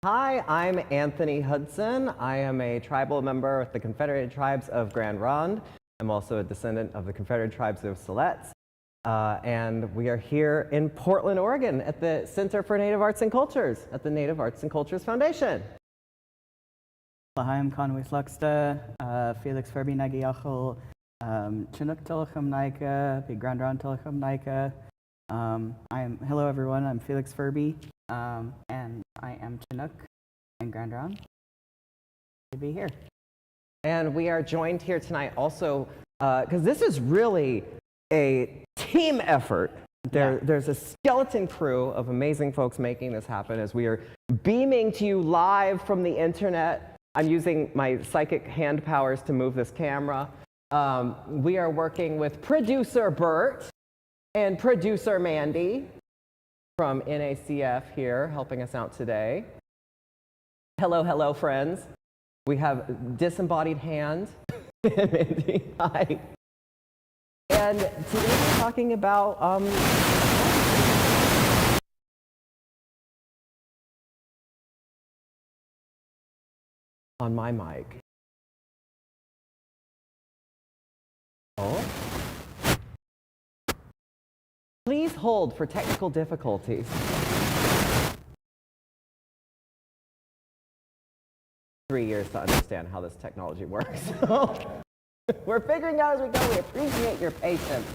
Hi, I'm Anthony Hudson. I am a tribal member with the Confederated Tribes of Grand Ronde. I'm also a descendant of the Confederated Tribes of Siletz. And we are here in Portland, Oregon at the Center for Native Arts and Cultures at the Native Arts and Cultures Foundation. Hi, I'm Conway Sluxta, Felix Furby Nagyachel, Chinook Tilachum Naika, Big Grand Ronde Tilachum Naika. Hello everyone, I'm Felix Furby, and I am Chinook and Grand Ronde. To be here. And we are joined here tonight also, because this is really a team effort. There's a skeleton crew of amazing folks making this happen as we are beaming to you live from the internet. I'm using my psychic hand powers to move this camera. We are working with producer Bert and producer Mandy from NACF here helping us out today. Hello, hello, friends. We have disembodied hand. Mandy, hi. And today we're talking about on my mic. Oh. Please hold for technical difficulties. Three years to understand how this technology works. We're figuring out as we go. We appreciate your patience.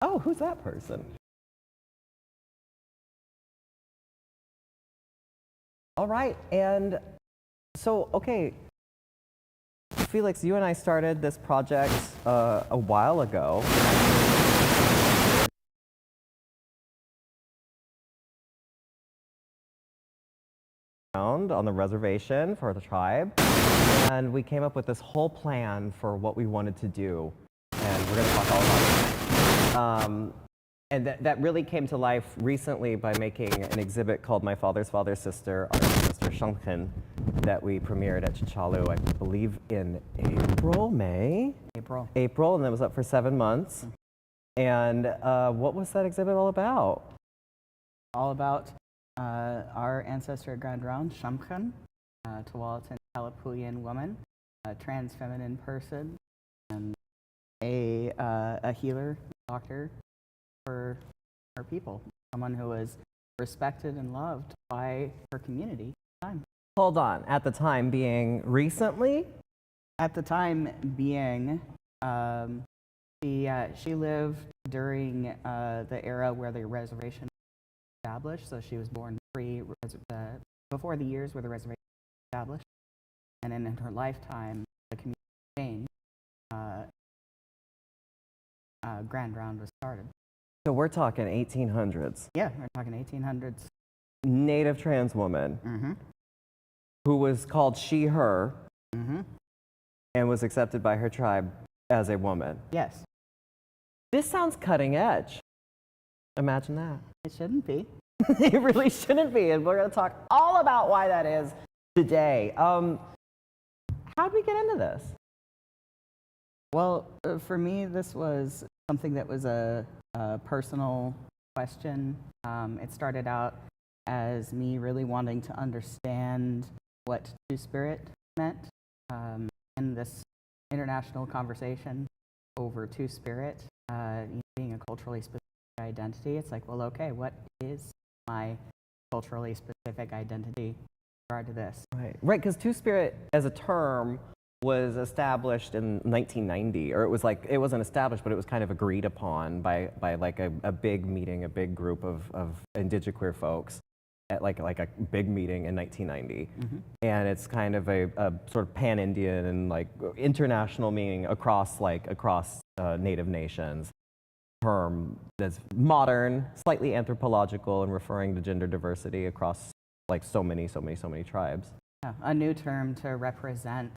Oh, who's that person? All right, and so, okay, Felix, you and I started this project a while ago. On the reservation for the tribe, and we came up with this whole plan for what we wanted to do, and we're going to talk all about it. And that really came to life recently by making an exhibit called My Father's Father's Sister, Our Ancestor Shamkhin, that we premiered at Chichalu, I believe in April, and that was up for 7 months. And what was that exhibit all about? All about our ancestor Grand Ronde, Shamkhin, Tualatin Kalapuyan woman, a transfeminine person, and a healer, doctor for our people, someone who was respected and loved by her community at the time. Hold on, at the time being recently? At the time being, she lived during the era where the reservation was established, so she was born before the years where the reservation was established, and then in her lifetime, the community changed. Grand Ronde was started. So we're talking 1800s. Yeah, we're talking 1800s. Native trans woman who was called she, her, and was accepted by her tribe as a woman. Yes. This sounds cutting edge. Imagine that. It shouldn't be. It really shouldn't be, and we're going to talk all about why that is today. How'd we get into this? Well, for me, this was something that was a personal question. It started out as me really wanting to understand what Two-Spirit meant in this international conversation over Two-Spirit, being a culturally specific identity. It's like, well, okay, what is my culturally specific identity in regard to this? Right, because Two-Spirit as a term was established in 1990, or it wasn't established, but it was kind of agreed upon by like a big meeting, a big group of indigenous folks at like a big meeting in 1990. And it's kind of a sort of pan-Indian and like international meaning across Native nations. Term that's modern, slightly anthropological, and referring to gender diversity across like so many tribes. Yeah, a new term to represent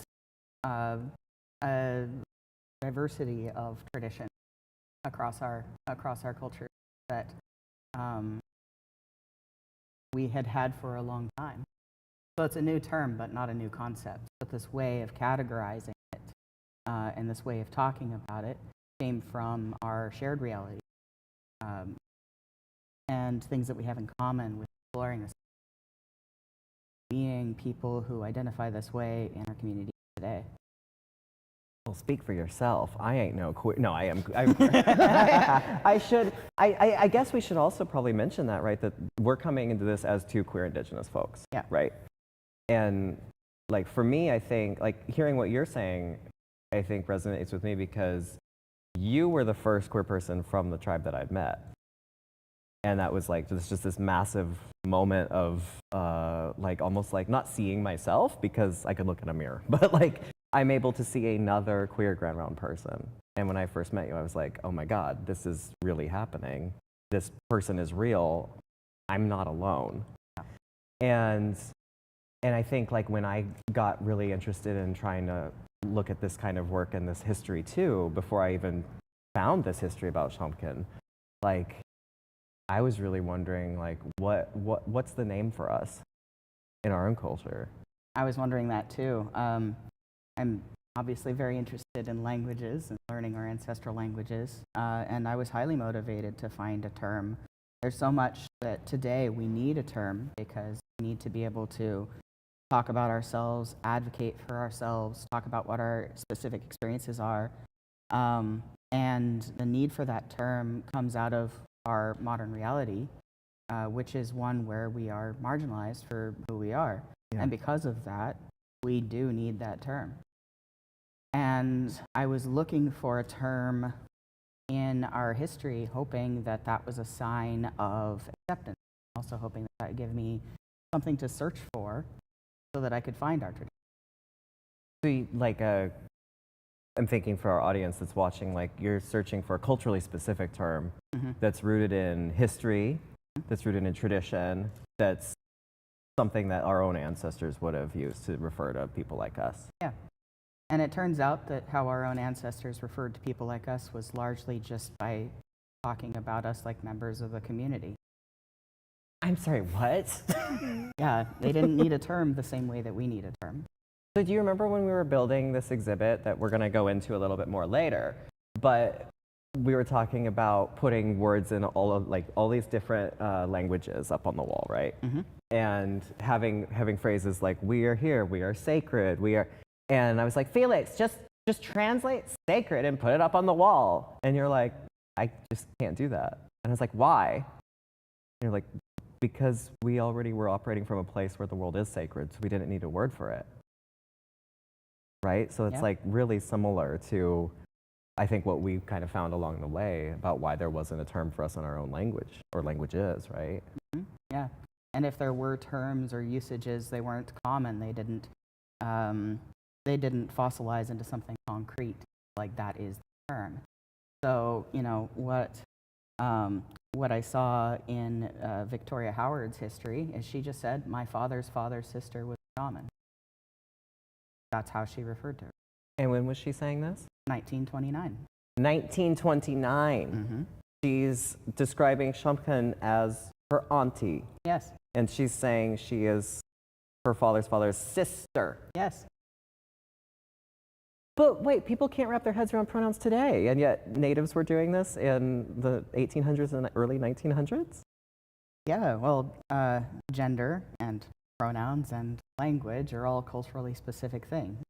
a diversity of tradition across our culture that we had for a long time. So it's a new term, but not a new concept. But this way of categorizing it and this way of talking about it came from our shared reality and things that we have in common with exploring this. Being people who identify this way in our community today. Well, speak for yourself. I ain't no queer. No, I am. I guess we should also probably mention that, right? That we're coming into this as two queer Indigenous folks. Yeah. Right. And like for me, I think like hearing what you're saying, I think resonates with me because you were the first queer person from the tribe that I'd met. And that was like just this massive moment of like almost like not seeing myself because I could look in a mirror, but like I'm able to see another queer Grand Ronde person. And when I first met you, I was like, oh my God, this is really happening. This person is real. I'm not alone. And I think like when I got really interested in trying to look at this kind of work and this history too, before I even found this history about Shomkin, like I was really wondering like what's the name for us in our own culture? I was wondering that too. I'm obviously very interested in languages and learning our ancestral languages, and I was highly motivated to find a term. There's so much that today we need a term because we need to be able to talk about ourselves, advocate for ourselves, talk about what our specific experiences are. And the need for that term comes out of our modern reality, which is one where we are marginalized for who we are. Yeah. And because of that, we do need that term. And I was looking for a term in our history, hoping that that was a sign of acceptance, also hoping that would give me something to search for so that I could find our tradition. So like I'm thinking for our audience that's watching, like you're searching for a culturally specific term that's rooted in history, that's rooted in tradition, that's something that our own ancestors would have used to refer to people like us. Yeah. And it turns out that how our own ancestors referred to people like us was largely just by talking about us like members of the community. I'm sorry, what? Yeah, they didn't need a term the same way that we need a term. So do you remember when we were building this exhibit that we're going to go into a little bit more later, but we were talking about putting words in all these different languages up on the wall, right? And having phrases like "we are here," "we are sacred," "we are," and I was like, Felix, just translate sacred and put it up on the wall. And you're like, I just can't do that. And I was like, why? And you're like, because we already were operating from a place where the world is sacred, so we didn't need a word for it. Right? So it's like really similar to, I think, what we kind of found along the way about why there wasn't a term for us in our own language or languages, right? Yeah. And if there were terms or usages, they weren't common. They didn't fossilize into something concrete like that is the term. So, you know, what I saw in Victoria Howard's history is she just said, my father's sister was a shaman. That's how she referred to her. And when was she saying this? 1929. 1929. She's describing Shomkin as her auntie. Yes. And she's saying she is her father's sister. Yes. But wait, people can't wrap their heads around pronouns today, and yet natives were doing this in the 1800s and early 1900s? Yeah, well, gender and pronouns and language are all culturally specific things.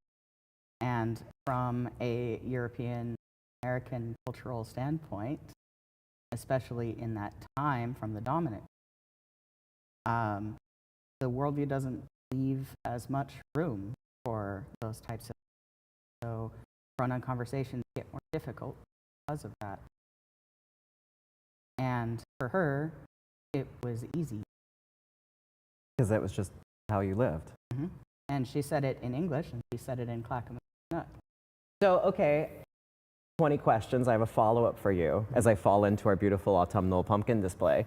And from a European American cultural standpoint, especially in that time from the dominant, the worldview doesn't leave as much room for those types of things. So pronoun conversations get more difficult because of that. And for her, it was easy. Because that was just how you lived. Mm-hmm. And she said it in English, and she said it in Clackamas. So, okay, 20 questions. I have a follow-up for you as I fall into our beautiful autumnal pumpkin display.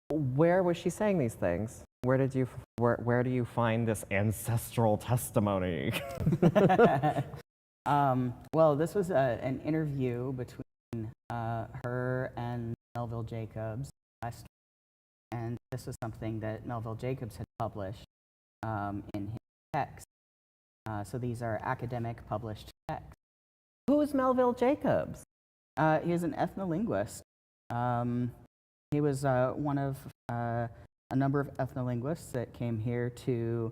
Where was she saying these things? Where do you find this ancestral testimony? Well, this was an interview between her and Melville Jacobs last year, and this was something that Melville Jacobs had published in his text. So these are academic published texts. Who is Melville Jacobs? He is an ethnolinguist. He was one of a number of ethnolinguists that came here to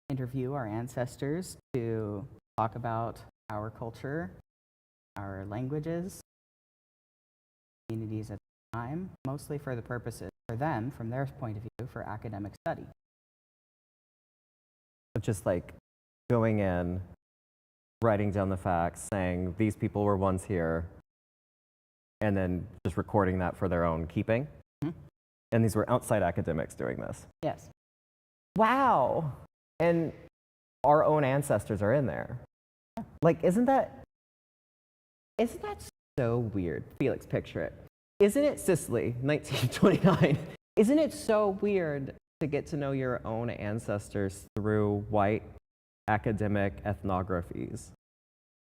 interview our ancestors, to talk about our culture, our languages, communities at the time, mostly for the purposes, for them, from their point of view, for academic study. Just like going in, writing down the facts, saying these people were once here, and then just recording that for their own keeping. Mm-hmm. And these were outside academics doing this. Yes. Wow. And our own ancestors are in there. Yeah. Like, isn't that so weird? Felix, picture it. Isn't it Sicily, 1929? Isn't it so weird to get to know your own ancestors through white academic ethnographies?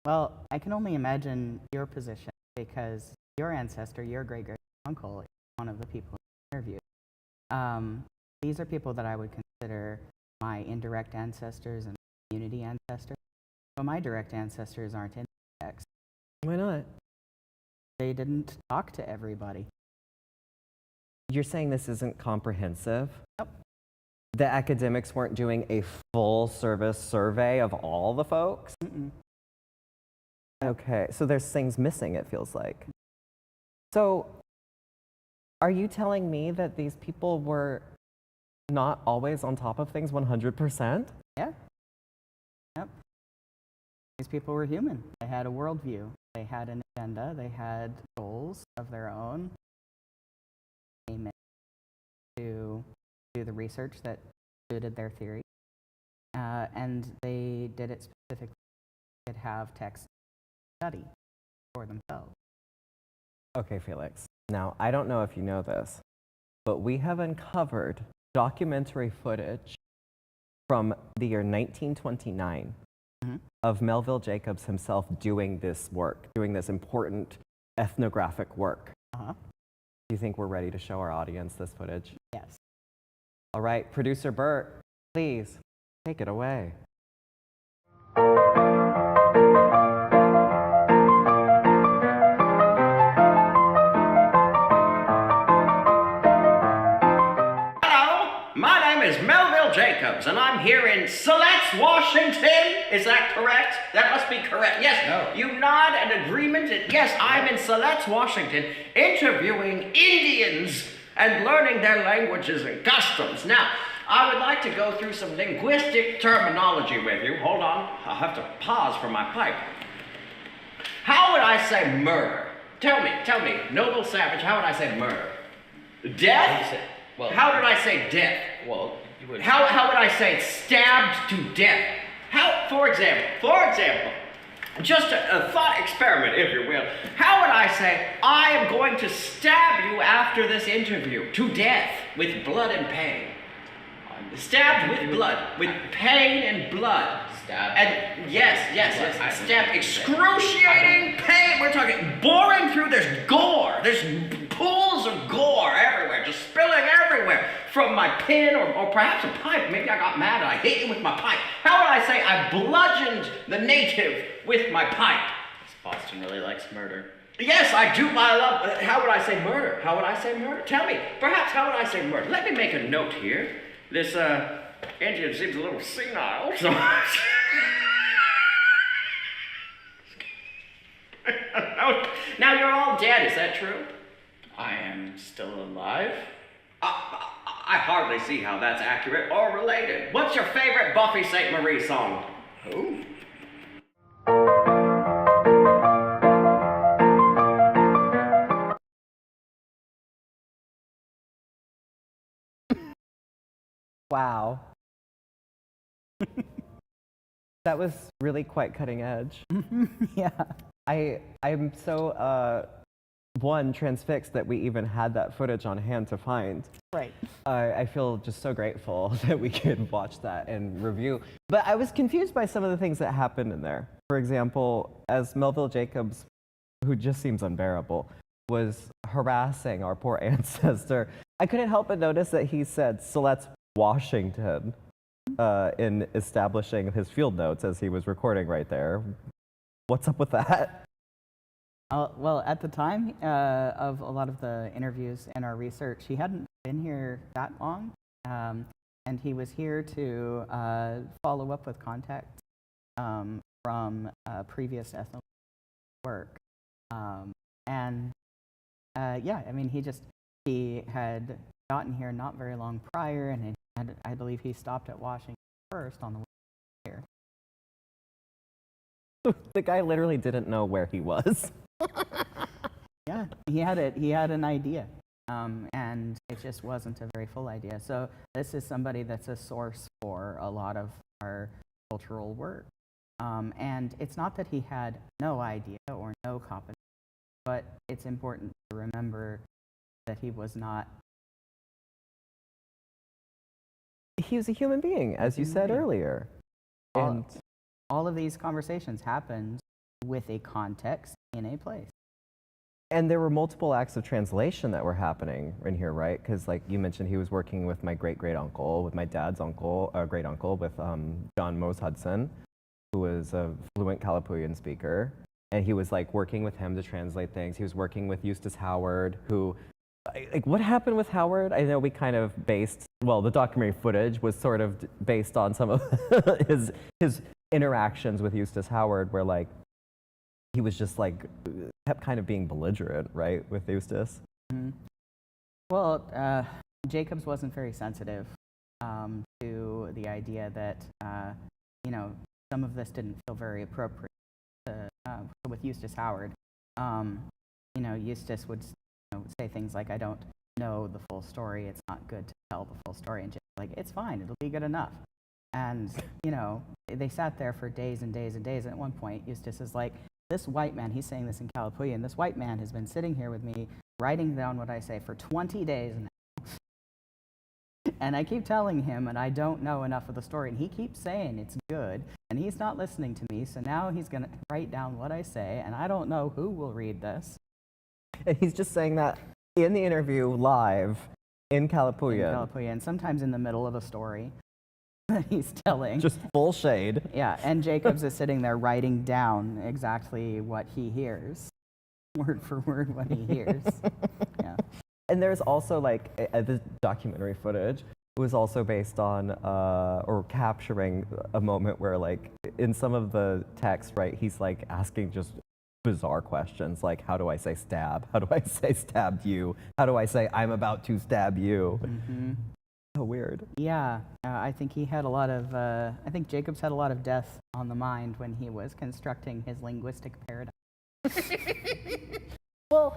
Well, I can only imagine your position because your ancestor, your great-great-uncle, is one of the people interviewed. These are people that I would consider my indirect ancestors and community ancestors. But my direct ancestors aren't in the text. Why not? They didn't talk to everybody. You're saying this isn't comprehensive? Nope. The academics weren't doing a full service survey of all the folks? Mm-mm. Okay, so there's things missing, it feels like. So, are you telling me that these people were not always on top of things 100%? Yeah. Yep. These people were human. They had a worldview. They had an agenda. They had goals of their own. They came in to do the research that suited their theory. And they did it specifically to have text study for themselves. Okay, Felix. Now, I don't know if you know this, but we have uncovered documentary footage from the year 1929 of Melville Jacobs himself doing this work, doing this important ethnographic work. Uh-huh. Do you think we're ready to show our audience this footage? Yes. All right, producer Bert, please take it away. My name is Melville Jacobs, and I'm here in Celeste, Washington. Is that correct? That must be correct. Yes. No. You nod an agreement. Yes, I'm in Celeste, Washington, interviewing Indians and learning their languages and customs. Now, I would like to go through some linguistic terminology with you. Hold on. I'll have to pause for my pipe. How would I say murder? Tell me, noble savage, how would I say murder? Death? Well, how did I say death? Well, you would. How would I say stabbed to death? How, for example, just a thought experiment, if you will. How would I say, I am going to stab you after this interview to death with blood and pain? Stabbed with blood, with pain and blood. Stabbed. And yes, stabbed, excruciating pain. We're talking boring through. There's gore. There's pools of gore everywhere, just spilling everywhere. everywhere. From my pen or perhaps a pipe. Maybe I got mad and I hit you with my pipe. How would I say I bludgeoned the native with my pipe? Boston really likes murder. Yes, I do. I love. How would I say murder? How would I say murder? Tell me. Perhaps how would I say murder? Let me make a note here. This Indian seems a little senile, so. Now you're all dead. Is that true? I am still alive. I hardly see how that's accurate or related. What's your favorite Buffy St. Marie song? Who? Wow. That was really quite cutting edge. Yeah. I'm so transfixed that we even had that footage on hand to find. Right. I feel just so grateful that we could watch that and review. But I was confused by some of the things that happened in there. For example, as Melville Jacobs, who just seems unbearable, was harassing our poor ancestor, I couldn't help but notice that he said Celeste Washington in establishing his field notes as he was recording right there. What's up with that? Well, at the time of a lot of the interviews and our research, he hadn't been here that long, and he was here to follow up with contacts from previous ethno work. Yeah, I mean, he had gotten here not very long prior, and I believe he stopped at Washington first on the way here. The guy literally didn't know where he was. Yeah, he had an idea, and it just wasn't a very full idea. So this is somebody that's a source for a lot of our cultural work. And it's not that he had no idea or no competence, but it's important to remember that he was not. He was a human being, as you said earlier. And All of these conversations happened with a context in a place. And there were multiple acts of translation that were happening in here, right? Because like you mentioned, he was working with my great-great-uncle, with my dad's uncle, great-uncle, with John Mose Hudson, who was a fluent Kalapuyan speaker. And he was like working with him to translate things. He was working with Eustace Howard, who, like what happened with Howard? I know we kind of based, well, the documentary footage was sort of based on some of his interactions with Eustace Howard, where like, he was just like, kept kind of being belligerent, right, with Eustace? Mm-hmm. Well, Jacobs wasn't very sensitive to the idea that, some of this didn't feel very appropriate with Eustace Howard. Eustace would say things like, I don't know the full story, it's not good to tell the full story, and just like, it's fine, it'll be good enough. And, they sat there for days and days and days, and at one point, Eustace is like, this white man, he's saying this in Kalapuyan, this white man has been sitting here with me, writing down what I say for 20 days now. And I keep telling him, and I don't know enough of the story, and he keeps saying it's good, and he's not listening to me, so now he's going to write down what I say, and I don't know who will read this. And he's just saying that in the interview live in Kalapuyan. In Kalapuyan, sometimes in the middle of a story that he's telling. Just full shade. Yeah, and Jacobs is sitting there writing down exactly what he hears, word for word what he hears. Yeah. And there's also like the documentary footage was also based on or capturing a moment where like in some of the text, right, he's like asking just bizarre questions like, how do I say stab? How do I say stabbed you? How do I say I'm about to stab you? Mm-hmm. So weird. Yeah, I think he had a lot of, I think Jacobs had a lot of death on the mind when he was constructing his linguistic paradigm. Well,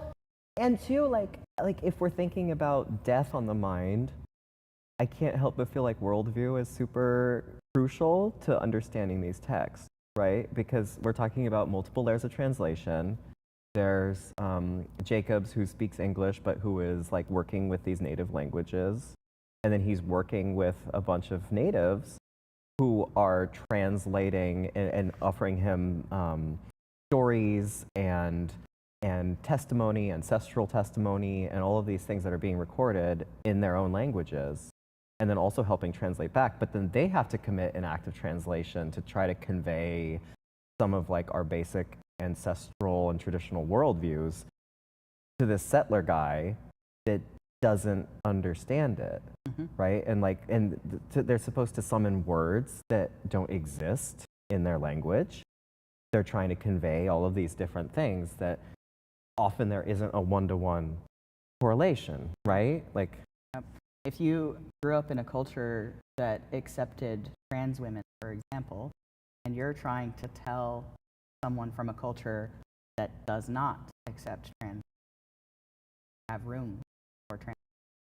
and too, like if we're thinking about death on the mind, I can't help but feel like worldview is super crucial to understanding these texts, right? Because we're talking about multiple layers of translation. There's Jacobs, who speaks English, but who is like working with these native languages. And then he's working with a bunch of natives who are translating and offering him stories and and testimony, ancestral testimony, and all of these things that are being recorded in their own languages, and then also helping translate back. But then they have to commit an act of translation to try to convey some of like our basic ancestral and traditional worldviews to this settler guy that doesn't understand it, right? And like, they're supposed to summon words that don't exist in their language. They're trying to convey all of these different things that often there isn't a one-to-one correlation, right? Like, if you grew up in a culture that accepted trans women, for example, and you're trying to tell someone from a culture that does not accept trans, have room for trans.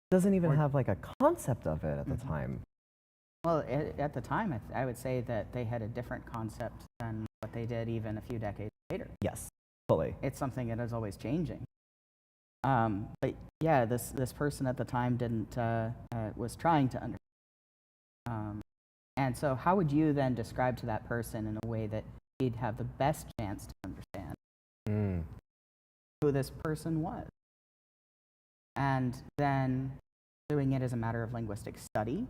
doesn't even have like a concept of it at the time. Well, at the time, I would say that they had a different concept than what they did even a few decades later. Yes, fully. It's something that is always changing. But yeah, this person at the time was trying to understand. And so how would you then describe to that person in a way that he'd have the best chance to understand who this person was? And then doing it as a matter of linguistic study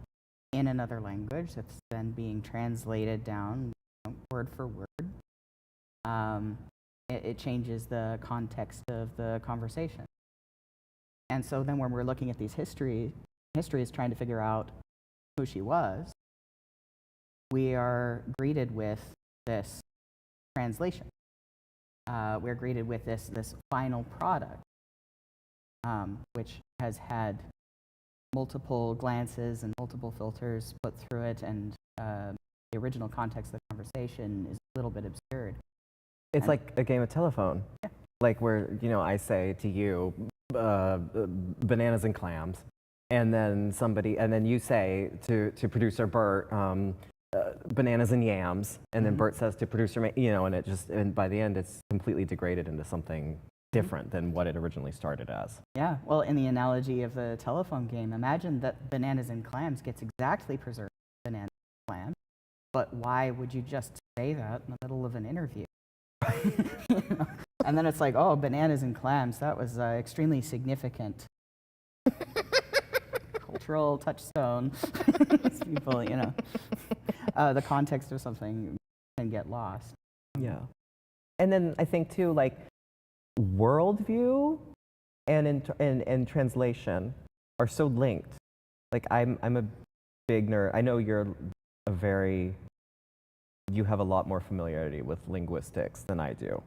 in another language that's then being translated down word for word. It changes the context of the conversation. And so then when we're looking at these histories trying to figure out who she was, we are greeted with this translation. We're greeted with this final product, which has had multiple glances and multiple filters put through it, and the original context of the conversation is a little bit obscured. It's like a game of telephone. Yeah. Like where, I say to you, bananas and clams, and then you say to producer Bert, bananas and yams, and then Bert says to producer, and by the end it's completely degraded into something different than what it originally started as. Yeah, well, in the analogy of the telephone game, imagine that bananas and clams gets exactly preserved bananas and clams, but why would you just say that in the middle of an interview? And then it's like, oh, bananas and clams, that was extremely significant cultural touchstone. People, the context of something can get lost. Yeah. And then I think too, like, worldview and translation are so linked. Like, I'm a big nerd. I know you have a lot more familiarity with linguistics than I do.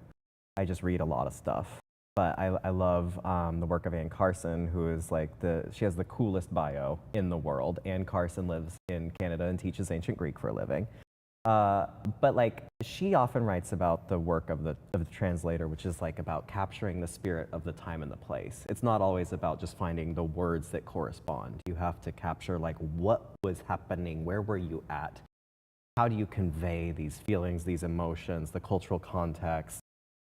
I just read a lot of stuff. But I love the work of Anne Carson, who is like she has the coolest bio in the world. Anne Carson lives in Canada and teaches ancient Greek for a living. But like, she often writes about the work of the translator, which is like about capturing the spirit of the time and the place. It's not always about just finding the words that correspond. You have to capture like what was happening, where were you at, how do you convey these feelings, these emotions, the cultural context.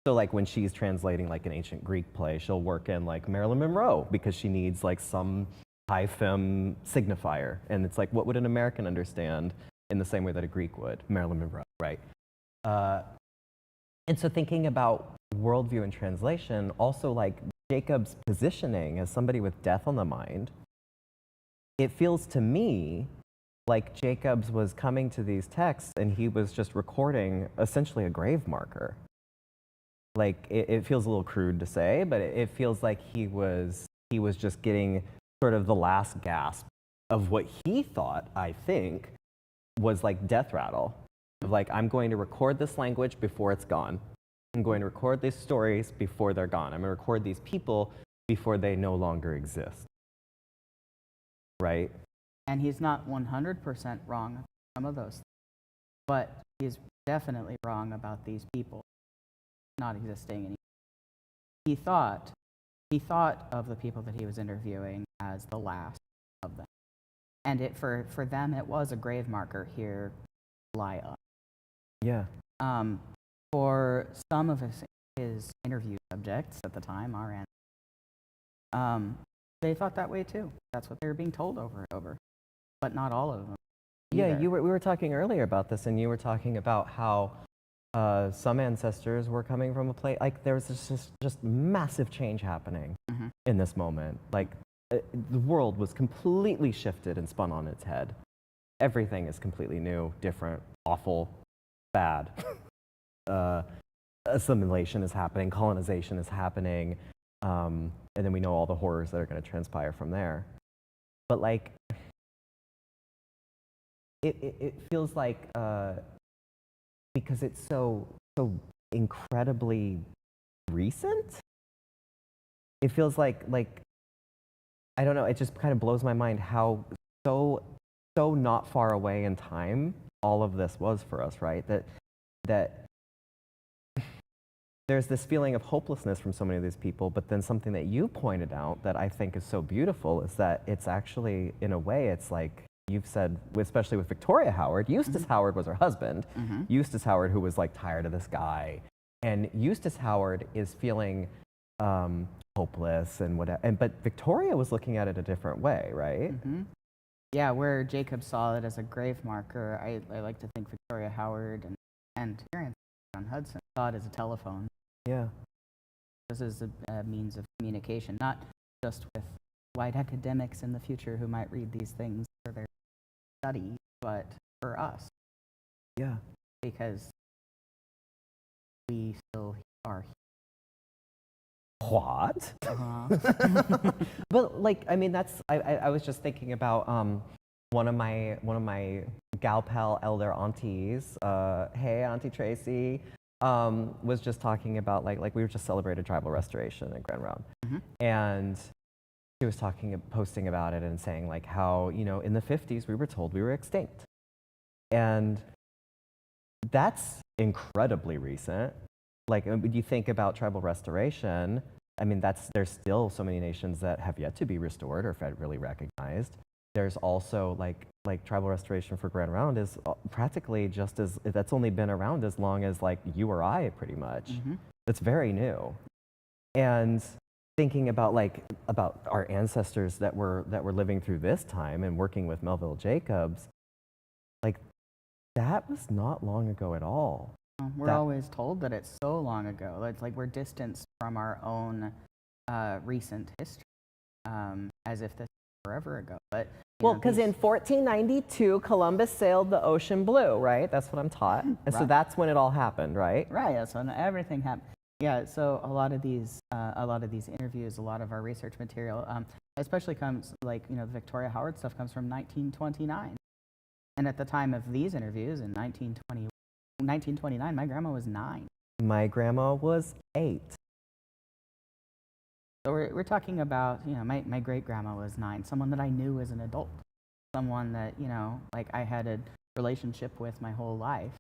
So like when she's translating like an ancient Greek play, she'll work in like Marilyn Monroe because she needs like some high femme signifier. And it's like, what would an American understand in the same way that a Greek would? Marilyn Monroe, right? And so thinking about worldview and translation, also like Jacob's positioning as somebody with death on the mind, it feels to me like Jacobs was coming to these texts and he was just recording essentially a grave marker. Like, it feels a little crude to say, but it feels like he was just getting sort of the last gasp of what he thought, I think, was like death rattle. Of like, I'm going to record this language before it's gone. I'm going to record these stories before they're gone. I'm going to record these people before they no longer exist. Right? And he's not 100% wrong about some of those things, but he's definitely wrong about these people not existing anymore. He thought of the people that he was interviewing as the last of them. And for them, it was a grave marker here, lie up. Yeah. For some of his interview subjects at the time, they thought that way too. That's what they were being told over and over, but not all of them. Yeah, either. we were talking earlier about this, and you were talking about how Some ancestors were coming from a place, like there was just massive change happening in this moment. Like the world was completely shifted and spun on its head. Everything is completely new, different, awful, bad. Assimilation is happening, colonization is happening, and then we know all the horrors that are going to transpire from there. But like, it feels like, because it's so incredibly recent, it feels like I don't know, it just kind of blows my mind how so not far away in time all of this was for us, right? That there's this feeling of hopelessness from so many of these people, but then something that you pointed out that I think is so beautiful is that it's actually, in a way, it's like you've said, especially with Victoria Howard, Eustace Howard was her husband. Eustace Howard, who was like tired of this guy. And Eustace Howard is feeling hopeless and whatever. But Victoria was looking at it a different way, right? Yeah, where Jacob saw it as a grave marker, I like to think Victoria Howard and Terrence on Hudson saw it as a telephone. Yeah. This is a means of communication, not just with white academics in the future who might read these things for their study, but for us. Yeah. Because we still are here. What? Uh-huh. But like, I mean, that's, I was just thinking about one of my gal pal elder aunties, hey, Auntie Tracy, was just talking about like we were just celebrated tribal restoration at Grand Ronde. And she was posting about it and saying like how, you know, in the 50s we were told we were extinct. And that's incredibly recent. Like when you think about tribal restoration, I mean, there's still so many nations that have yet to be restored or federally recognized. There's also like tribal restoration for Grand Ronde is practically just as, that's only been around as long as like you or I pretty much. It's very new. And thinking about our ancestors that were living through this time and working with Melville Jacobs, like that was not long ago at all. We're always told that it's so long ago. It's like we're distanced from our own recent history, as if this was forever ago. But well, because in 1492, Columbus sailed the ocean blue, right? That's what I'm taught. And so that's when it all happened, right? Right. That's when everything happened. Yeah. So a lot of these interviews, a lot of our research material, especially comes like the Victoria Howard stuff comes from 1929, and at the time of these interviews in 1929, my grandma was 9. My grandma was 8. So we're talking about, my great-grandma was 9, someone that I knew as an adult, someone that, like I had a relationship with my whole life,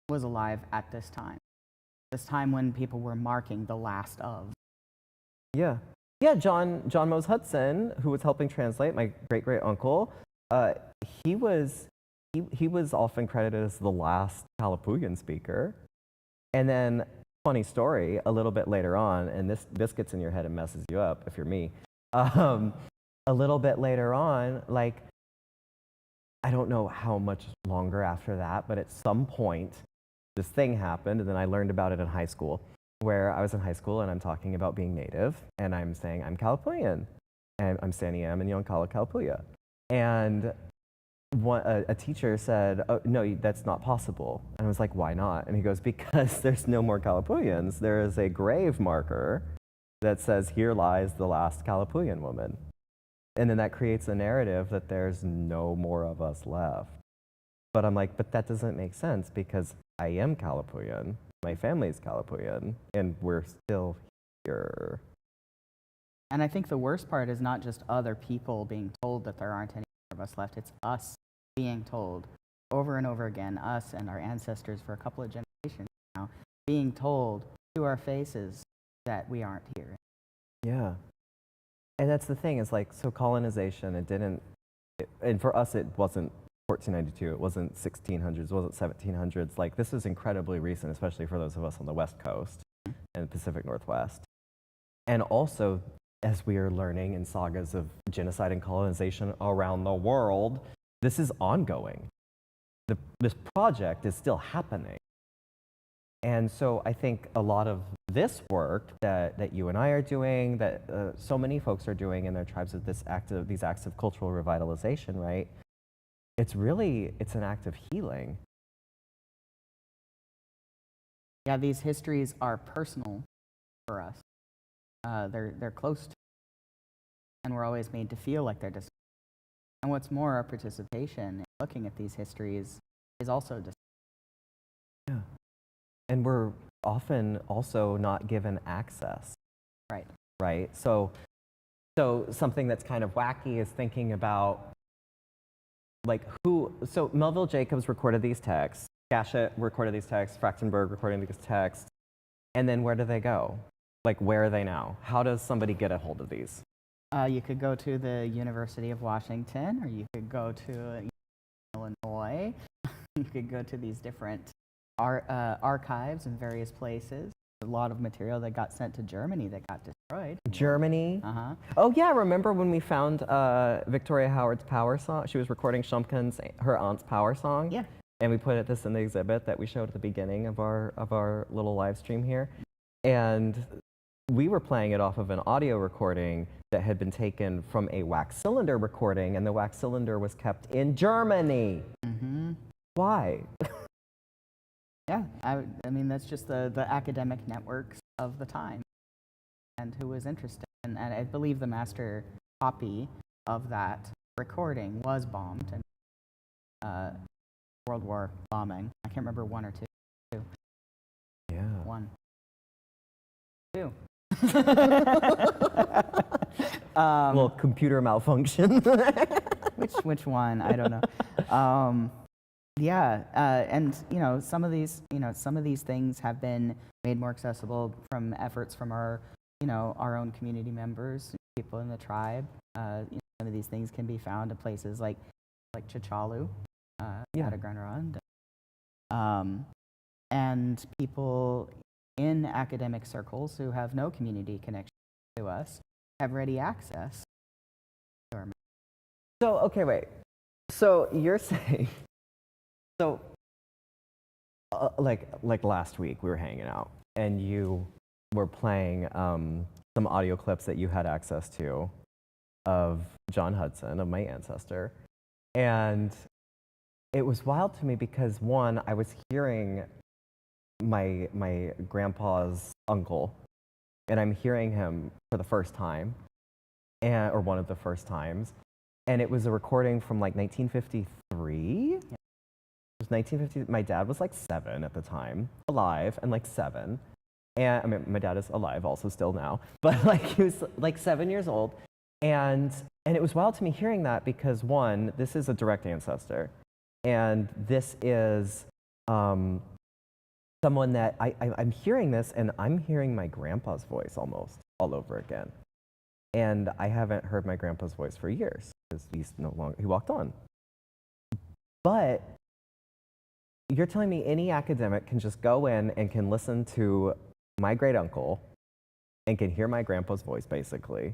was alive at this time when people were marking the last of. Yeah. Yeah, John Mose Hudson, who was helping translate, my great-great-uncle, he was often credited as the last Kalapuyan speaker. And then, funny story, a little bit later on, and this gets in your head and messes you up if you're me, a little bit later on, like, I don't know how much longer after that, but at some point, this thing happened, and then I learned about it in high school, where I was in high school and I'm talking about being Native, and I'm saying I'm Kalapuyan, and I'm Saniyam and Yonkala Kalapuya. And a teacher said, oh, no, that's not possible. And I was like, why not? And he goes, because there's no more Kalapuyans. There is a grave marker that says, here lies the last Kalapuyan woman. And then that creates a narrative that there's no more of us left. But I'm like, but that doesn't make sense because I am Kalapuyan, my family's Kalapuyan, and we're still here. And I think the worst part is not just other people being told that there aren't any of us left, it's us being told over and over again, us and our ancestors for a couple of generations now, being told to our faces that we aren't here. Yeah. And that's the thing, is like, so colonization, and for us it wasn't 1492, it wasn't 1600s, it wasn't 1700s. Like, this is incredibly recent, especially for those of us on the West Coast and the Pacific Northwest. And also, as we are learning in sagas of genocide and colonization around the world, this is ongoing. this project is still happening. And so I think a lot of this work that you and I are doing, that so many folks are doing in their tribes, of these acts of cultural revitalization, right? It's an act of healing. Yeah, these histories are personal for us. They're close to us, and we're always made to feel like they're distant. And what's more, our participation in looking at these histories is also distant. Yeah. And we're often also not given access. Right. Right? So something that's kind of wacky is thinking about, like, so Melville Jacobs recorded these texts, Gashett recorded these texts, Frachtenberg recording these texts, and then where do they go? Like, where are they now? How does somebody get a hold of these? You could go to the University of Washington, or you could go to Illinois. You could go to these different archives in various places. A lot of material that got sent to Germany that got destroyed. Germany? Uh-huh. Oh yeah, remember when we found Victoria Howard's power song? She was recording her aunt's power song. Yeah. And we put this in the exhibit that we showed at the beginning of our little live stream here. And we were playing it off of an audio recording that had been taken from a wax cylinder recording, and the wax cylinder was kept in Germany. Mm-hmm. Why? Yeah, I mean, that's just the academic networks of the time and who was interested. And I believe the master copy of that recording was bombed in World War bombing. I can't remember one or two. Two. Yeah. One. Two. Well, computer malfunction. Which one? I don't know. Yeah, and some of these things have been made more accessible from efforts from our own community members, people in the tribe. Some of these things can be found in places like Chichalu, out of Grand Ronde, and people in academic circles who have no community connection to us have ready access to our. So, okay, wait. So you're saying, so like last week we were hanging out and you were playing some audio clips that you had access to of John Hudson, of my ancestor. And it was wild to me because, one, I was hearing my grandpa's uncle, and I'm hearing him for the first time, or one of the first times, and it was a recording from like 1953. It was 1950. My dad was like 7 at the time, alive, and like 7. And I mean, my dad is alive also still now, but like he was like 7 years old, and it was wild to me hearing that because, one, this is a direct ancestor, and this is someone that I'm hearing this, and I'm hearing my grandpa's voice almost all over again. And I haven't heard my grandpa's voice for years because he walked on. But you're telling me any academic can just go in and can listen to my great uncle and can hear my grandpa's voice basically.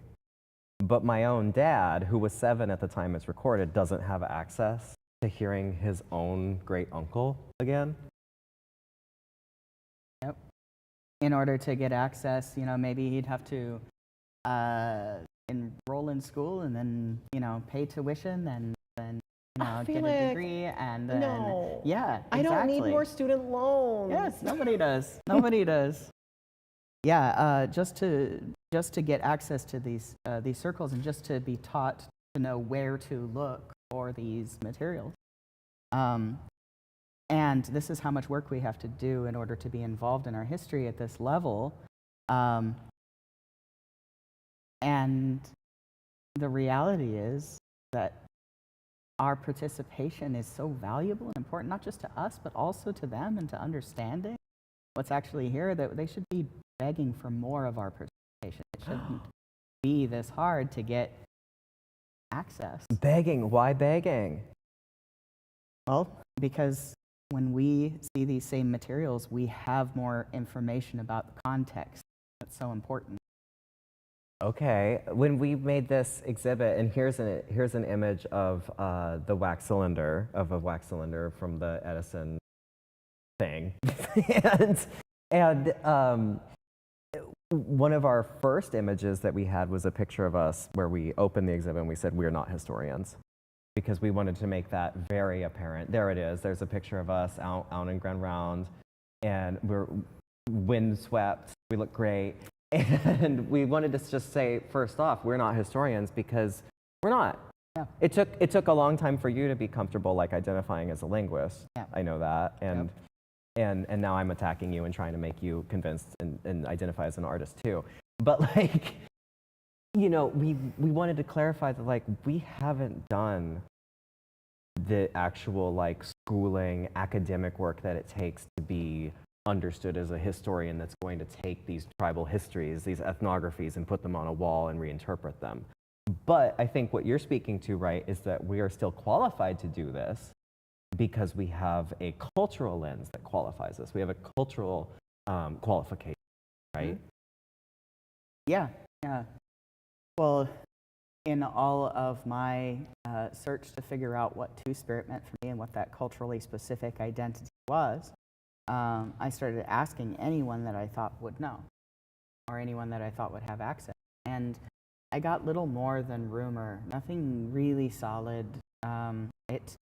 But my own dad, who was 7 at the time it's recorded, doesn't have access to hearing his own great uncle again. Yep. In order to get access, maybe he'd have to enroll in school and then, pay tuition and then, get a degree and then, yeah, exactly. I don't need more student loans. Yes, nobody does. Nobody does. Yeah, just to get access to these circles and just to be taught to know where to look for these materials. And this is how much work we have to do in order to be involved in our history at this level. And the reality is that our participation is so valuable and important, not just to us, but also to them, and to understanding what's actually here, that they should be begging for more of our participation. It shouldn't be this hard to get access. Begging? Why begging? Well, because when we see these same materials, we have more information about the context. That's so important. Okay, when we made this exhibit, and here's an image of the wax cylinder, of a wax cylinder from the Edison thing. and one of our first images that we had was a picture of us where we opened the exhibit and we said, we're not historians, because we wanted to make that very apparent. There it is. There's a picture of us out in Grand Ronde, and we're windswept. We look great. And we wanted to just say, first off, we're not historians, because we're not. Yeah. It took a long time for you to be comfortable like identifying as a linguist. Yeah. I know that. And now I'm attacking you and trying to make you convinced and identify as an artist too. But like, you know, we wanted to clarify that like we haven't done the actual like schooling, academic work that it takes to be understood as a historian that's going to take these tribal histories, these ethnographies, and put them on a wall and reinterpret them. But I think what you're speaking to, right, is that we are still qualified to do this because we have a cultural lens that qualifies us. We have a cultural qualification, right? Yeah, yeah. Well, in all of my search to figure out what Two-Spirit meant for me and what that culturally specific identity was, I started asking anyone that I thought would know, or anyone that I thought would have access. And I got little more than rumor, nothing really solid.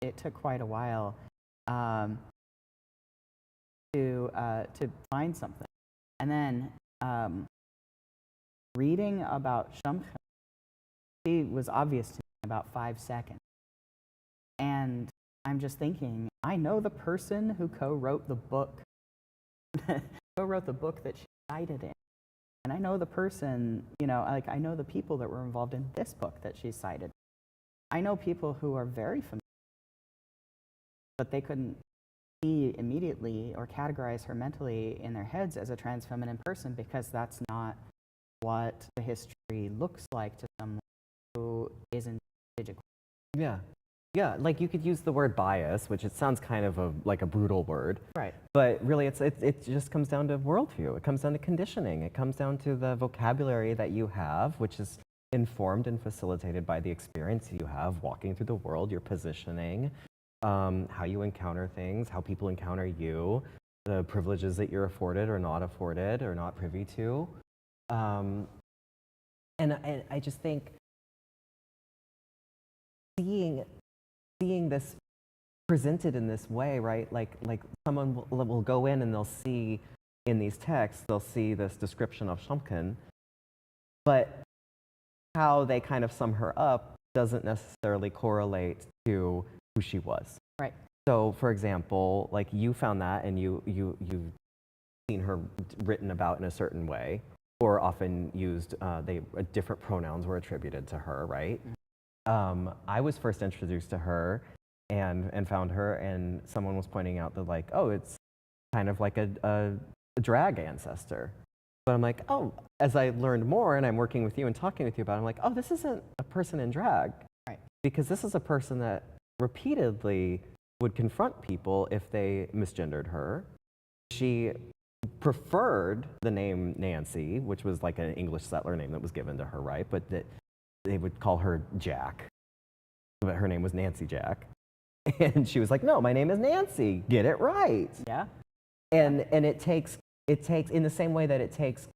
It took quite a while to find something. And then reading about Shamkha, she was obvious to me in about 5 seconds. And I'm just thinking, I know the person who co-wrote the book, co-wrote the book that she cited in. And I know the person, you know, like I know the people that were involved in this book that she cited. I know people who are very familiar, but they couldn't see immediately or categorize her mentally in their heads as a trans feminine person, because that's not what the history looks like to someone who isn't indigenous. Yeah. Yeah, like you could use the word bias, which it sounds kind of like a brutal word. Right. But really it just comes down to worldview. It comes down to conditioning. It comes down to the vocabulary that you have, which is informed and facilitated by the experience you have walking through the world, your positioning, how you encounter things, how people encounter you, the privileges that you're afforded or not privy to. And I just think seeing this presented in this way, right? Like someone will go in and they'll see in these texts, they'll see this description of Shamkhan, but how they kind of sum her up doesn't necessarily correlate to who she was. Right. So, for example, like you found that and you've seen her written about in a certain way, or often used, different pronouns were attributed to her, right? I was first introduced to her and found her, and someone was pointing out that like, oh, it's kind of like a drag ancestor. But I'm like, oh, as I learned more and I'm working with you and talking with you about it, I'm like, oh, this isn't a person in drag. Right. Because this is a person that repeatedly would confront people if they misgendered her. She preferred the name Nancy, which was like an English settler name that was given to her, right? But that they would call her Jack, but her name was Nancy Jack. And she was like, no, my name is Nancy, get it right. Yeah. And it takes, in the same way that it takes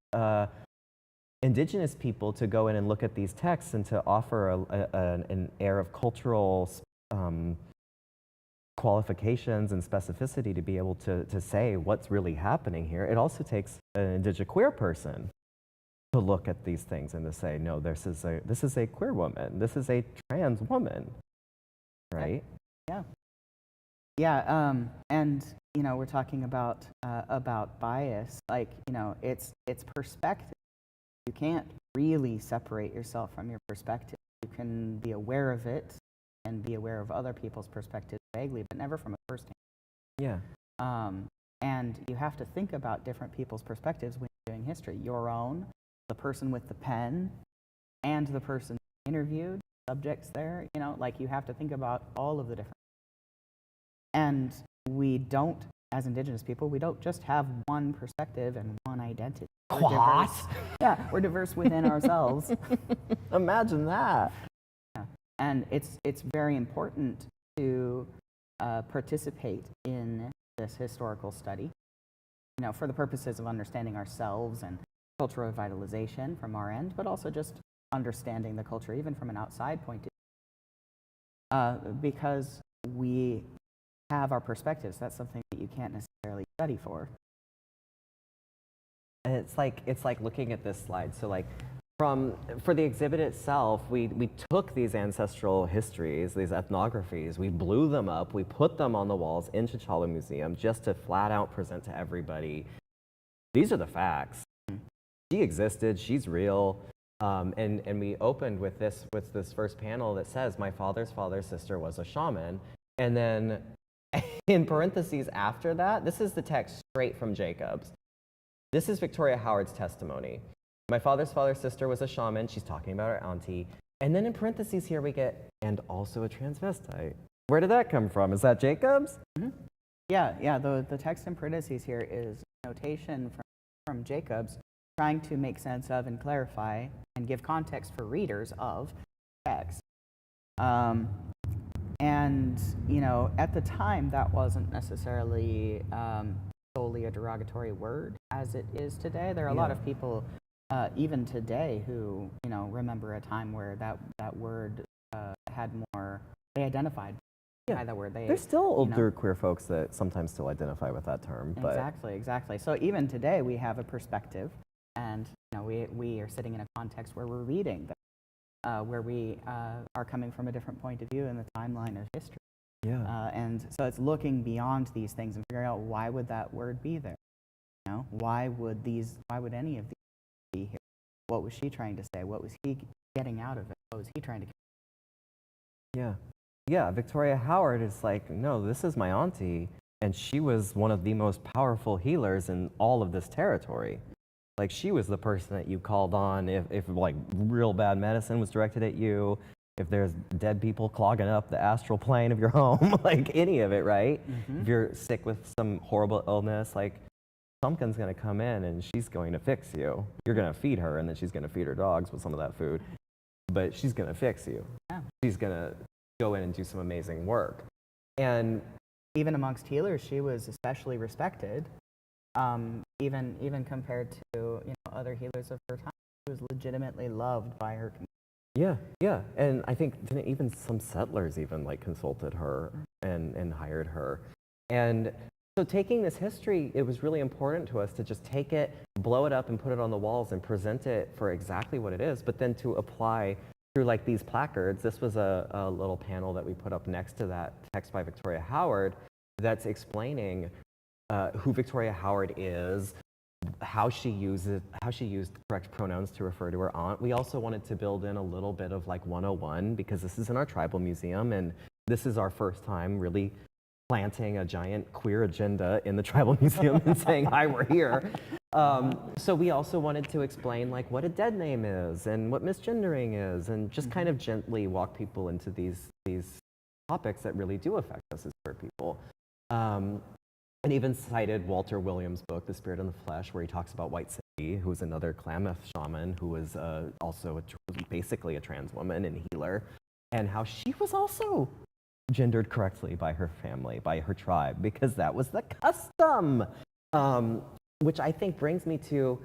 indigenous people to go in and look at these texts and to offer an air of cultural qualifications and specificity to be able to say what's really happening here, it also takes an indigenous queer person to look at these things and to say, no, this is a queer woman, this is a trans woman, right? Yeah. Yeah, and you know, we're talking about bias, like, you know, it's perspective. You can't really separate yourself from your perspective. You can be aware of it and be aware of other people's perspectives vaguely, but never from a first-hand. Yeah. And you have to think about different people's perspectives when you're doing history. Your own, the person with the pen, and the person interviewed, subjects there, you know, like you have to think about all of the different. And we don't, as Indigenous people, we don't just have one perspective and one identity. What? Yeah, we're diverse within ourselves. Imagine that. Yeah. And it's very important to participate in this historical study, you know, for the purposes of understanding ourselves and cultural revitalization from our end, but also just understanding the culture even from an outside point of view. Because we have our perspectives. That's something that you can't necessarily study for. And it's like looking at this slide. So like for the exhibit itself, we took these ancestral histories, these ethnographies, we blew them up, we put them on the walls in T'Challa Museum just to flat out present to everybody. These are the facts. She existed, she's real. And we opened with this first panel that says, my father's father's sister was a shaman. And then in parentheses after that, this is the text straight from Jacobs. This is Victoria Howard's testimony. My father's father's sister was a shaman. She's talking about her auntie. And then in parentheses here we get, and also a transvestite. Where did that come from? Is that Jacobs? Mm-hmm. Yeah. The text in parentheses here is notation from Jacobs trying to make sense of and clarify and give context for readers of text. And, you know, at the time, that wasn't necessarily solely a derogatory word as it is today. There are a lot of people, even today, who, you know, remember a time where that word had more, they identified by that word. There's still older queer folks that sometimes still identify with that term. But Exactly. So even today, we have a perspective, and, you know, we are sitting in a context where we're reading where we are coming from a different point of view in the timeline of history. Yeah. And so it's looking beyond these things and figuring out, why would that word be there? You know, why would any of these be here? What was she trying to say? What was he getting out of it? What was he trying to? Yeah, Victoria Howard is like, no, this is my auntie, and she was one of the most powerful healers in all of this territory. Like, she was the person that you called on if like real bad medicine was directed at you, if there's dead people clogging up the astral plane of your home, like any of it, right? Mm-hmm. If you're sick with some horrible illness, like Pumpkin's gonna come in and she's going to fix you. You're gonna feed her, and then she's gonna feed her dogs with some of that food, but she's gonna fix you. Yeah. She's gonna go in and do some amazing work. And even amongst healers, she was especially respected. Even compared to other healers of her time, she was legitimately loved by her community. Yeah, and I think even some settlers even like consulted her and hired her. And so taking this history, it was really important to us to just take it, blow it up, and put it on the walls and present it for exactly what it is, but then to apply through like these placards. This was a little panel that we put up next to that text by Victoria Howard that's explaining who Victoria Howard is, how she used correct pronouns to refer to her aunt. We also wanted to build in a little bit of like 101, because this is in our tribal museum, and this is our first time really planting a giant queer agenda in the tribal museum and saying, hi, we're here. So we also wanted to explain like what a dead name is and what misgendering is, and just kind of gently walk people into these topics that really do affect us as queer people. And even cited Walter Williams' book, The Spirit in the Flesh, where he talks about White City, who was another Klamath shaman who was also basically a trans woman and healer, and how she was also gendered correctly by her family, by her tribe, because that was the custom. Which I think brings me to,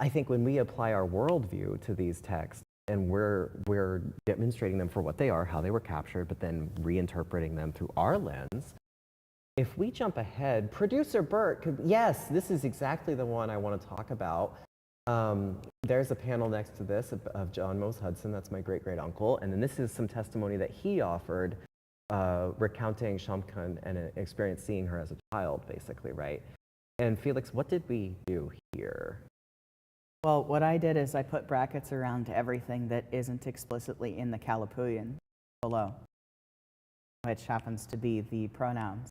I think when we apply our worldview to these texts, and we're demonstrating them for what they are, how they were captured, but then reinterpreting them through our lens. If we jump ahead, producer Bert, yes, this is exactly the one I want to talk about. There's a panel next to this of John Mose Hudson, that's my great-great-uncle, and then this is some testimony that he offered recounting Shamkun and an experience seeing her as a child, basically, right? And Felix, what did we do here? Well, what I did is I put brackets around everything that isn't explicitly in the Kalapuyan below, which happens to be the pronouns.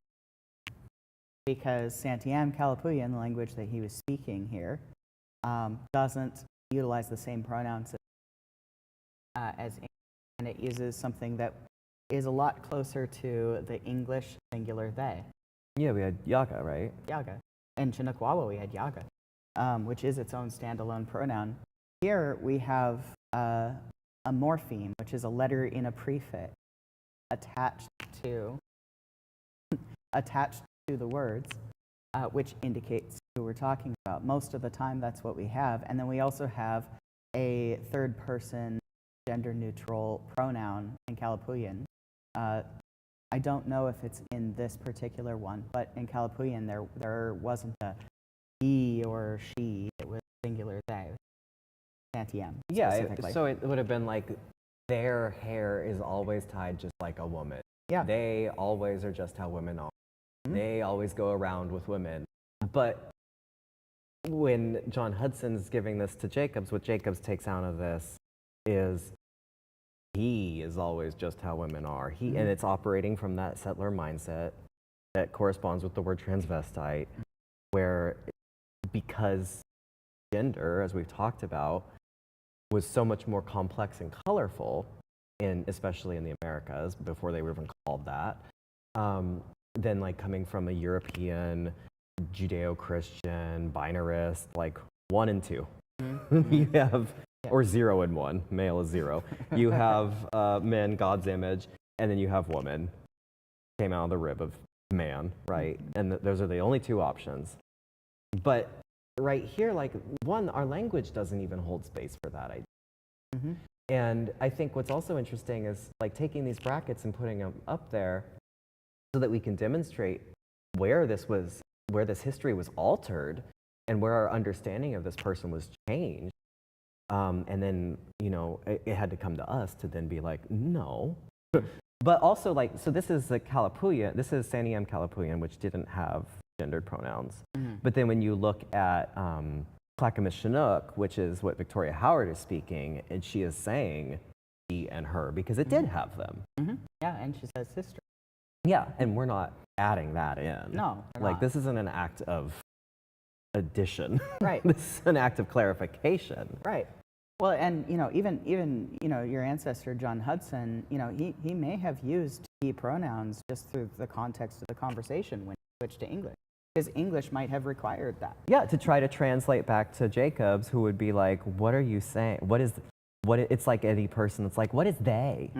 Because Santiam Kalapuyan, the language that he was speaking here, doesn't utilize the same pronouns as English, and it uses something that is a lot closer to the English singular they. Yeah, we had Yaga, right? Yaga. In Chinakwawa, we had Yaga. which is its own standalone pronoun. Here we have a morpheme, which is a letter in a prefix attached to the words, which indicates who we're talking about. Most of the time, that's what we have. And then we also have a third-person gender-neutral pronoun in Kalapuyan. I don't know if it's in this particular one, but in Kalapuyan, there wasn't a he or she. It was singular they. Santiam, Yeah, specifically. so it would have been like their hair is always tied just like a woman. Yeah. They always are just how women are. They always go around with women. But when John Hudson's giving this to Jacobs, what Jacobs takes out of this is he is always just how women are. And it's operating from that settler mindset that corresponds with the word transvestite, where because gender, as we've talked about, was so much more complex and colorful, especially in the Americas, before they were even called that, than like coming from a European, Judeo-Christian, binarist, like 1 and 2. You have, or 0 and 1, male is 0. You have men, God's image, and then you have woman, came out of the rib of man, right? And those are the only 2 options. But right here, like, one, our language doesn't even hold space for that idea. And I think what's also interesting is like taking these brackets and putting them up there so that we can demonstrate where this history was altered and where our understanding of this person was changed. And then, you know, it had to come to us to then be like, no. But also, like, so this is the Kalapuyan, this is Santiam Kalapuyan, which didn't have gendered pronouns. But then when you look at Clackamas Chinook, which is what Victoria Howard is speaking, and she is saying he and her because it did have them. Yeah, and she says sister. Yeah, and we're not adding that in. No, we're like not. this isn't an act of addition. Right. This is an act of clarification. Right. Well, and you know, even you know, your ancestor John Hudson, you know, he may have used he pronouns just through the context of the conversation when he switched to English, because English might have required that. Yeah, to try to translate back to Jacobs, who would be like, "What are you saying? It's like any person. It's like, what is they?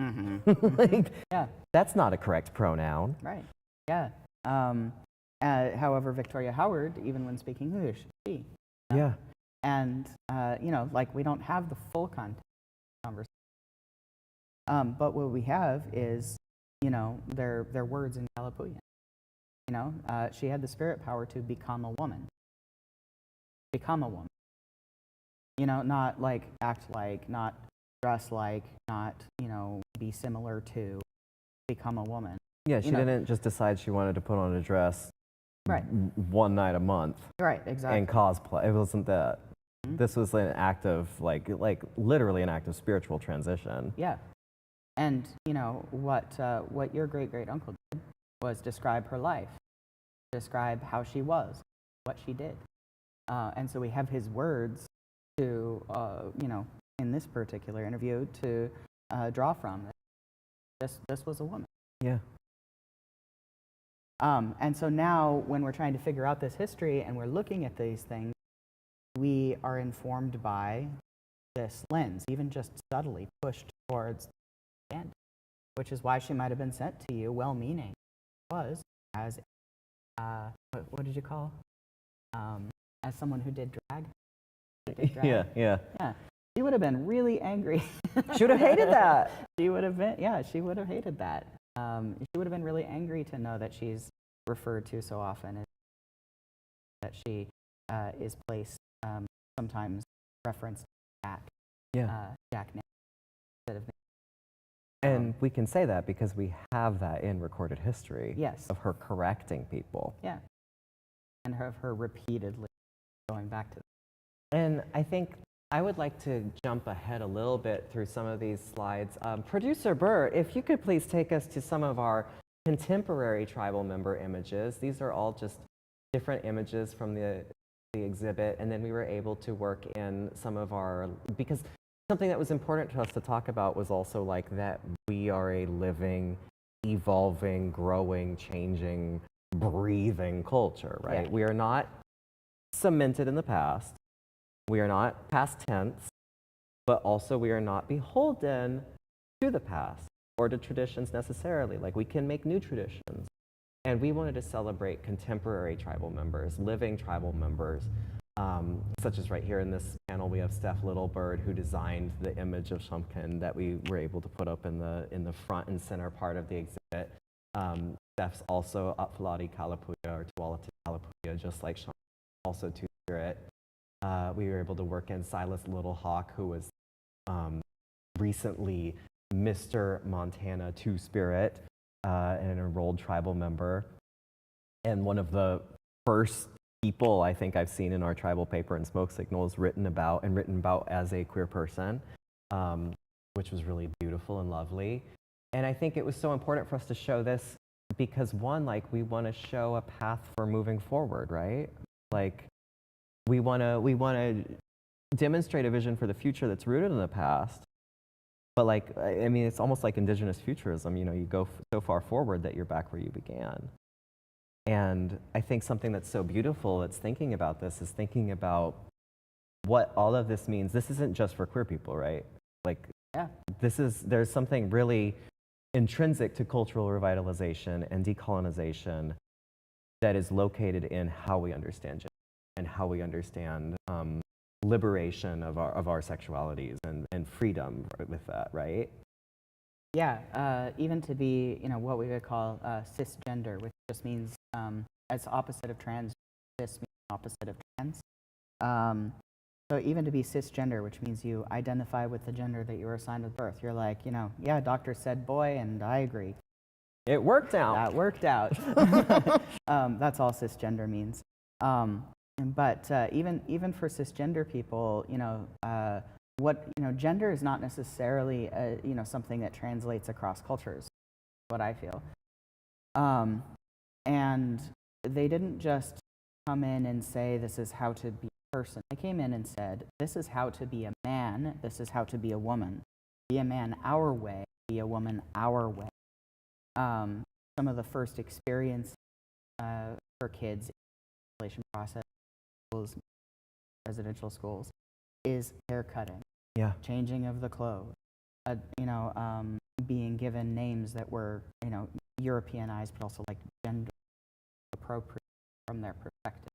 Like, Yeah. that's not a correct pronoun." Right. Yeah. However, Victoria Howard, even when speaking English, she. Yeah. And you know, like, we don't have the full context of the conversation. But what we have is, you know, their words in Kalapuyan. You know, she had the spirit power to become a woman. Become a woman. You know, not like act like, not dress like, not, you know, be similar to, become a woman. Yeah, she You know. didn't just decide she wanted to put on a dress Right. one night a month Right, exactly. and cosplay. It wasn't that. This was an act of like literally an act of spiritual transition. Yeah. And, you know, what your great-great-uncle did was describe her life, describe how she was, what she did. And so we have his words to, you know, in this particular interview, to draw from. This was a woman. Yeah. And so now when we're trying to figure out this history and we're looking at these things, we are informed by this lens, even just subtly pushed towards the end, which is why she might have been sent to you, well-meaning, was as, what did you call? As someone who did drag. Yeah. Yeah. She would have been really angry. She would have hated that. She would have been, yeah, she would have hated that. She would have been really angry to know that she's referred to so often, and that she is placed, sometimes referenced Jack. Yeah. Jack now, instead of. And we can say that because we have that in recorded history. Yes. Of her correcting people. Yeah. And of her repeatedly going back to that. And I think I would like to jump ahead a little bit through some of these slides. Producer Burr, if you could please take us to some of our contemporary tribal member images. These are all just different images from the exhibit, and then we were able to work in some of our, because something that was important to us to talk about was also like that we are a living, evolving, growing, changing, breathing culture, right? Yeah. We are not cemented in the past. We are not past tense, but also we are not beholden to the past or to traditions necessarily. Like, we can make new traditions. And we wanted to celebrate contemporary tribal members, living tribal members, such as right here in this panel, we have Steph Littlebird, who designed the image of Shumpkin that we were able to put up in the front and center part of the exhibit. Steph's also Apfalati Kalapuya, or Tualatin Kalapuya, just like Shumpkin, also Two-Spirit. We were able to work in Silas Littlehawk, who was recently Mr. Montana Two-Spirit, an enrolled tribal member, and one of the first people I think I've seen in our tribal paper and Smoke Signals written about as a queer person, which was really beautiful and lovely. And I think it was so important for us to show this because, one, like, we want to show a path for moving forward, right? Like, we want to demonstrate a vision for the future that's rooted in the past. But, like, I mean, it's almost like indigenous futurism. You know, you go so far forward that you're back where you began. And I think something that's so beautiful that's thinking about this is thinking about what all of this means. This isn't just for queer people, right? Like, Yeah. there's something really intrinsic to cultural revitalization and decolonization that is located in how we understand gender and how we understand liberation of our sexualities and freedom with that, right? Yeah, even to be, you know, what we would call cisgender, which just means as opposite of trans, cis means opposite of trans. So even to be cisgender, which means you identify with the gender that you were assigned at birth. You're like, you know, yeah, doctor said boy, and I agree. It worked out. That worked out. That's all cisgender means. But even for cisgender people, you know, gender is not necessarily something that translates across cultures. What I feel, and they didn't just come in and say this is how to be a person. They came in and said this is how to be a man. This is how to be a woman. Be a man our way. Be a woman our way. Some of the first experience for kids in the installation process, schools, residential schools, is hair cutting. Yeah. Changing of the clothes, being given names that were, Europeanized, but also like gender appropriate from their perspective.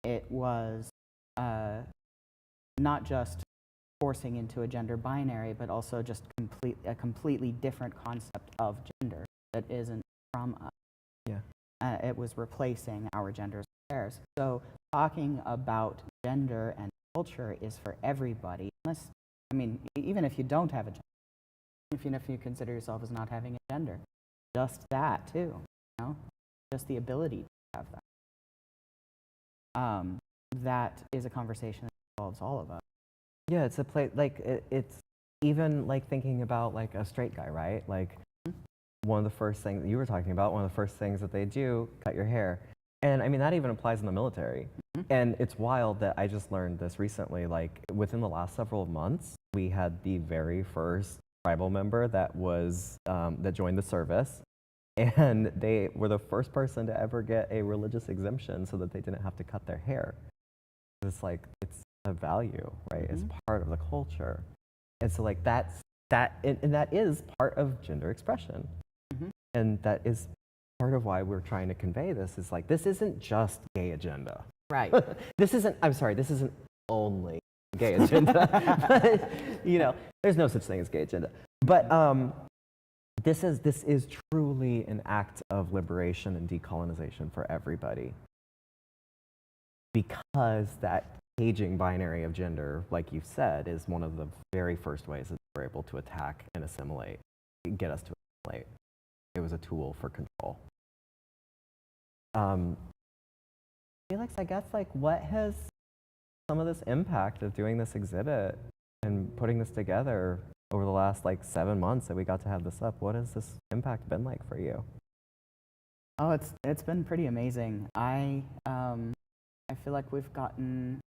It was not just forcing into a gender binary, but also just a completely different concept of gender that isn't from us. Yeah. It was replacing our genders with theirs. So talking about gender and culture is for everybody, unless, even if you don't have a gender, even if you consider yourself as not having a gender, just that too, just the ability to have that. That is a conversation that involves all of us. Yeah, it's a place, like, it's even like thinking about like a straight guy, right? Like, one of the first things that you were talking about, one of the first things that they do, cut your hair. And that even applies in the military. Mm-hmm. And it's wild that I just learned this recently. Like, within the last several months, we had the very first tribal member that joined the service. And they were the first person to ever get a religious exemption so that they didn't have to cut their hair. It's like, it's a value, right? Mm-hmm. It's part of the culture. And so, like, that is part of gender expression. Mm-hmm. And that is part of why we're trying to convey this, is like, this isn't just gay agenda. Right. this isn't only gay agenda. But, there's no such thing as gay agenda. But this is truly an act of liberation and decolonization for everybody. Because that caging binary of gender, like you said, is one of the very first ways that we're able to attack and assimilate, get us to assimilate. It was a tool for control. Felix, I guess, like, what has some of this impact of doing this exhibit and putting this together over the last, like, 7 months that we got to have this up? What has this impact been like for you? Oh, it's been pretty amazing. I feel like we've gotten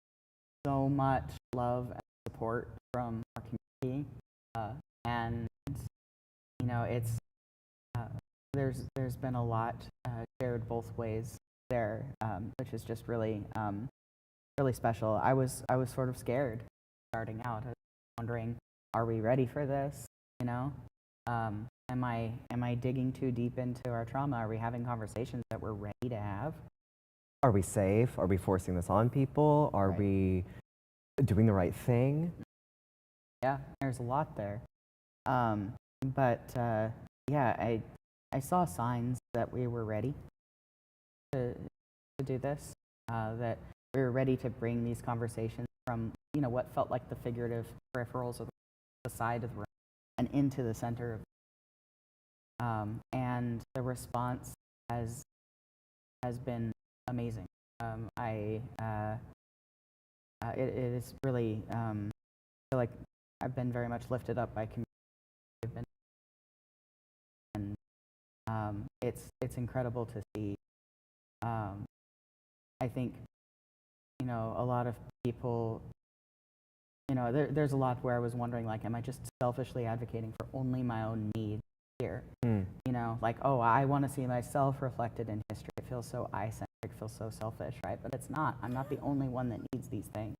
so much love and support from our community, and it's there's been a lot shared both ways. there, which is just really, really special. I was sort of scared starting out. I was wondering, are we ready for this? You know, am I digging too deep into our trauma? Are we having conversations that we're ready to have? Are we safe? Are we forcing this on people? Are Right. we doing the right thing? Yeah, there's a lot there. Yeah, I saw signs that we were ready to do this, that we were ready to bring these conversations from, you know, what felt like the figurative peripherals of the side of the room and into the center of and the response has been amazing. It is really, I feel like I've been very much lifted up by community, and it's incredible to see. I think, you know, a lot of people, you know, there's a lot where I was wondering, like, am I just selfishly advocating for only my own needs here? You know, like, oh, I want to see myself reflected in history. It feels so eye-centric, it feels so selfish, right? But it's not. I'm not the only one that needs these things.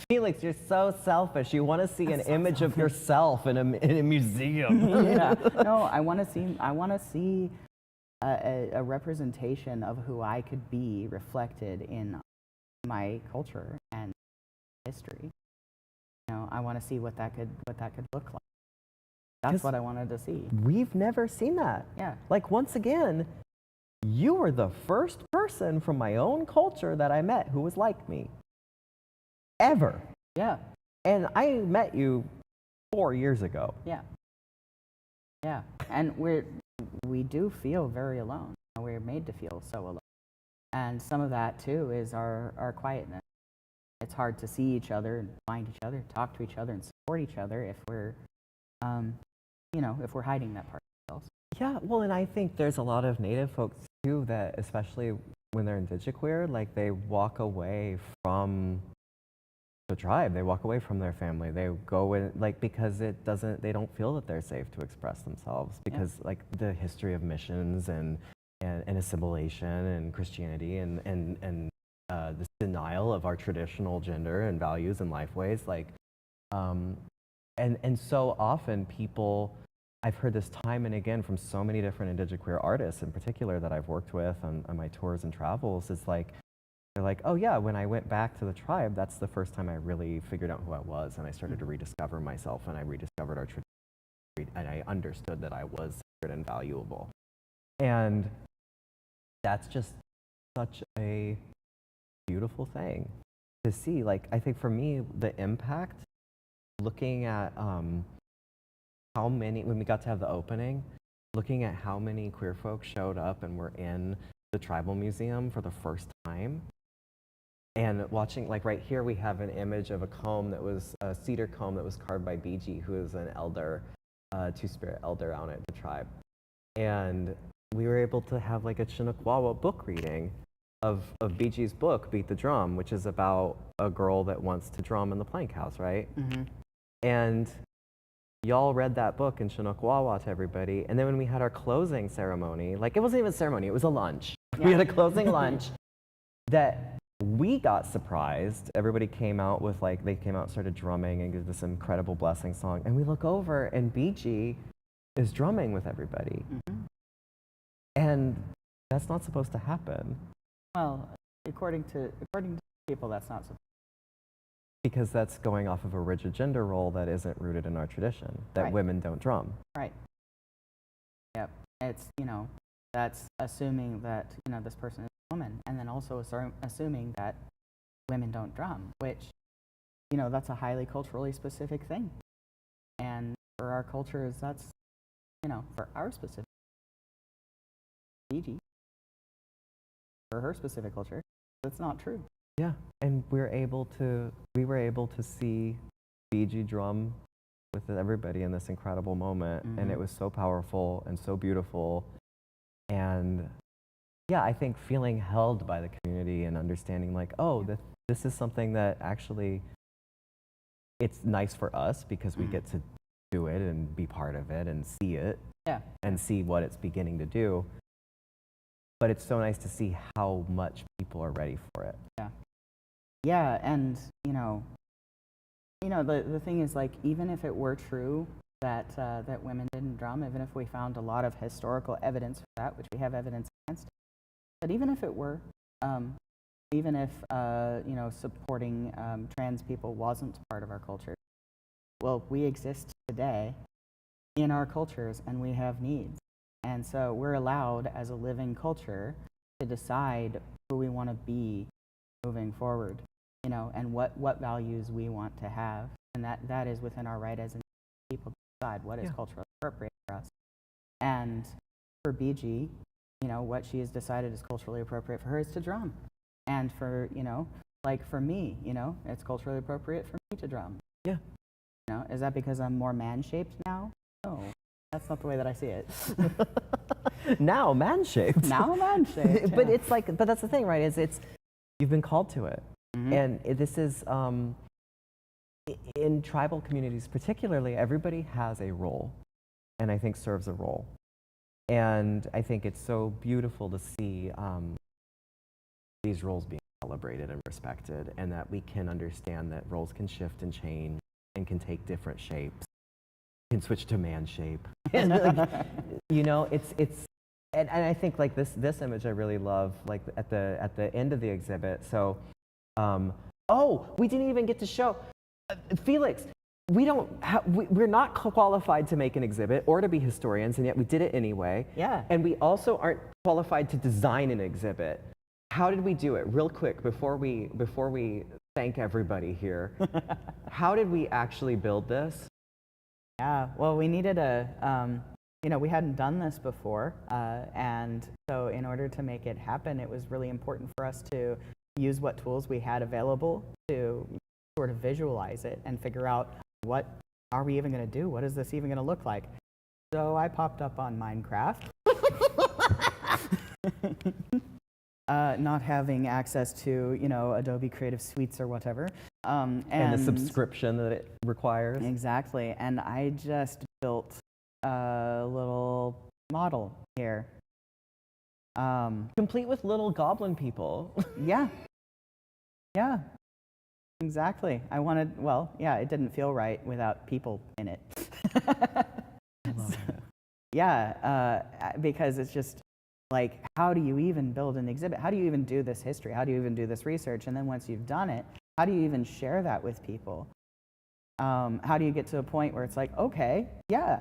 Felix, you're so selfish. You want to see an image of yourself in a museum. Yeah. No, I want to see a representation of who I could be reflected in my culture and history. You know, I want to see what that could look like. That's what I wanted to see. We've never seen that. Yeah. Like, once again, you were the first person from my own culture that I met who was like me. Ever. Yeah. And I met you 4 years ago. Yeah. Yeah. And we do feel very alone. We're made to feel so alone. And some of that too is our quietness. It's hard to see each other and find each other, talk to each other and support each other if we're you know, if we're hiding that part of ourselves. Yeah, well, and I think there's a lot of Native folks too that, especially when they're indigiqueer, like they walk away from the tribe. They walk away from their family. They go in, like, because they don't feel that they're safe to express themselves because like the history of missions and assimilation and Christianity and this denial of our traditional gender and values and life ways, like, and so often people, I've heard this time and again from so many different indigiqueer artists in particular that I've worked with on my tours and travels, is like, they're like, oh yeah, when I went back to the tribe, that's the first time I really figured out who I was, and I started to rediscover myself, and I rediscovered our tradition, and I understood that I was sacred and valuable. And that's just such a beautiful thing to see. Like, I think for me, the impact, looking at how many, when we got to have the opening, looking at how many queer folks showed up and were in the tribal museum for the first time, and watching, like right here we have an image of a comb that was a cedar comb that was carved by BG, who is an elder, two-spirit elder out at the tribe. And we were able to have like a Chinakwawa book reading of BG's book, Beat the Drum, which is about a girl that wants to drum in the plank house, right? Mm-hmm. And y'all read that book in Chinakwawa to everybody. And then when we had our closing ceremony, like it wasn't even a ceremony, it was a lunch. Yeah. We had a closing lunch that we got surprised. Everybody came out with like, they came out and started drumming and did this incredible blessing song. And we look over and BG is drumming with everybody. Mm-hmm. And that's not supposed to happen. Well, according to people, that's not supposed to. Because that's going off of a rigid gender role that isn't rooted in our tradition, that women don't drum. Right. Yep. It's, you know, that's assuming that, you know, this person is a woman, and then also assuming that women don't drum, which, you know, that's a highly culturally specific thing. And for our cultures, that's, you know, for our specific BG, for her specific culture, that's not true. Yeah, and we were able to see BG drum with everybody in this incredible moment, and it was so powerful and so beautiful. And yeah, I think feeling held by the community and understanding like, oh, this is something that actually, it's nice for us because we get to do it and be part of it and see it, and see what it's beginning to do. but it's so nice to see how much people are ready for it. Yeah, and the thing is, like, even if it were true that that women didn't drum, even if we found a lot of historical evidence for that, which we have evidence against, but even if it were, even if supporting trans people wasn't part of our culture, well, we exist today in our cultures, and we have needs, and so we're allowed as a living culture to decide who we want to be moving forward. And what values we want to have, and that is within our right as people to decide what is culturally appropriate for us. And for BG, what she has decided is culturally appropriate for her is to drum, and for for me, it's culturally appropriate for me to drum. Yeah. Is that because I'm more man-shaped now? No, that's not the way that I see it. Now man-shaped. Now man-shaped. But it's like, but that's the thing, right? It's you've been called to it. And this is, in tribal communities particularly, everybody has a role, and I think serves a role. And I think it's so beautiful to see these roles being celebrated and respected, and that we can understand that roles can shift and change and can take different shapes, can switch to man shape. And and I think like this image I really love, like at the end of the exhibit. So. We didn't even get to show Felix. We're not qualified to make an exhibit or to be historians, and yet we did it anyway. Yeah. And we also aren't qualified to design an exhibit. How did we do it? Real quick, before we thank everybody here, how did we actually build this? Yeah. Well, we needed we hadn't done this before, and so in order to make it happen, it was really important for us to use what tools we had available to sort of visualize it and figure out what are we even going to do? What is this even going to look like? So I popped up on Minecraft, not having access to Adobe Creative Suites or whatever, and the subscription that it requires. Exactly, and I just built a little model here. Complete with little goblin people. Yeah, exactly. I wanted, it didn't feel right without people in it. Because it's just like, how do you even build an exhibit? How do you even do this history? How do you even do this research? And then once you've done it, how do you even share that with people? How do you get to a point where it's like, okay, yeah,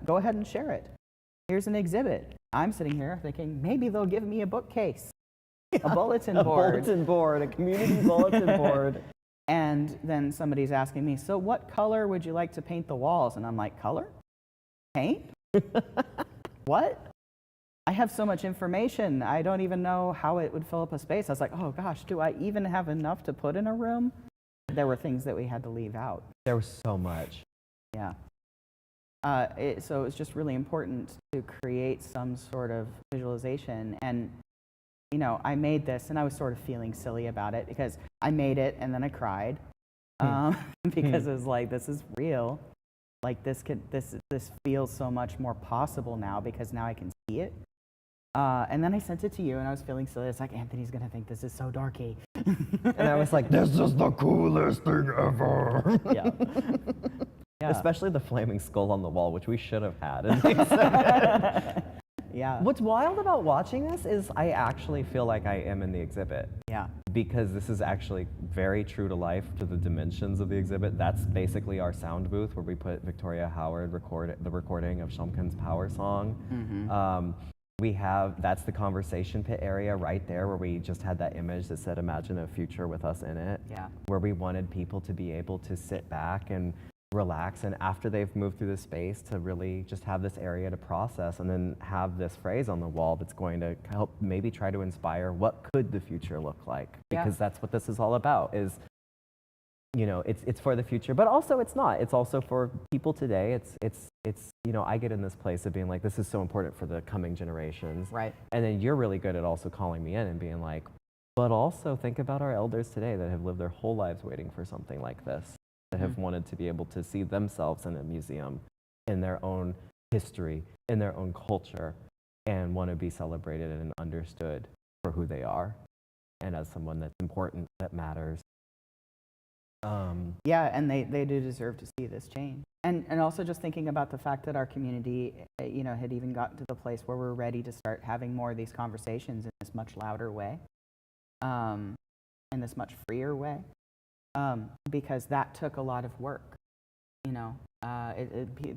go ahead and share it. Here's an exhibit. I'm sitting here thinking, maybe they'll give me a bookcase, a bulletin board. A community bulletin board. And then somebody's asking me, so what color would you like to paint the walls? And I'm like, color? Paint? What? I have so much information. I don't even know how it would fill up a space. I was like, oh gosh, do I even have enough to put in a room? There were things that we had to leave out. There was so much. Yeah. So it's just really important to create some sort of visualization. And, I made this, and I was sort of feeling silly about it because I made it and then I cried because it was like, this is real. Like this feels so much more possible now because now I can see it. And then I sent it to you, and I was feeling silly. It's like, Anthony's gonna think this is so darky. And I was like, this is the coolest thing ever. Yeah. Especially the flaming skull on the wall, which we should have had. Yeah. What's wild about watching this is I actually feel like I am in the exhibit. Yeah. Because this is actually very true to life, to the dimensions of the exhibit. That's basically our sound booth where we put Victoria Howard the recording of Shumkin's Power Song. That's the conversation pit area right there where we just had that image that said, imagine a future with us in it. Yeah. Where we wanted people to be able to sit back and relax, and after they've moved through the space to really just have this area to process, and then have this phrase on the wall that's going to help maybe try to inspire what could the future look like, because that's what this is all about. Is it's for the future, but also it's not. It's also for people today. It's I get in this place of being like, this is so important for the coming generations, right? And then you're really good at also calling me in and being like, but also think about our elders today that have lived their whole lives waiting for something like this, that have wanted to be able to see themselves in a museum, in their own history, in their own culture, and want to be celebrated and understood for who they are and as someone that's important, that matters. Yeah, and they do deserve to see this change. And also just thinking about the fact that our community, had even gotten to the place where we're ready to start having more of these conversations in this much louder way, in this much freer way, because that took a lot of work.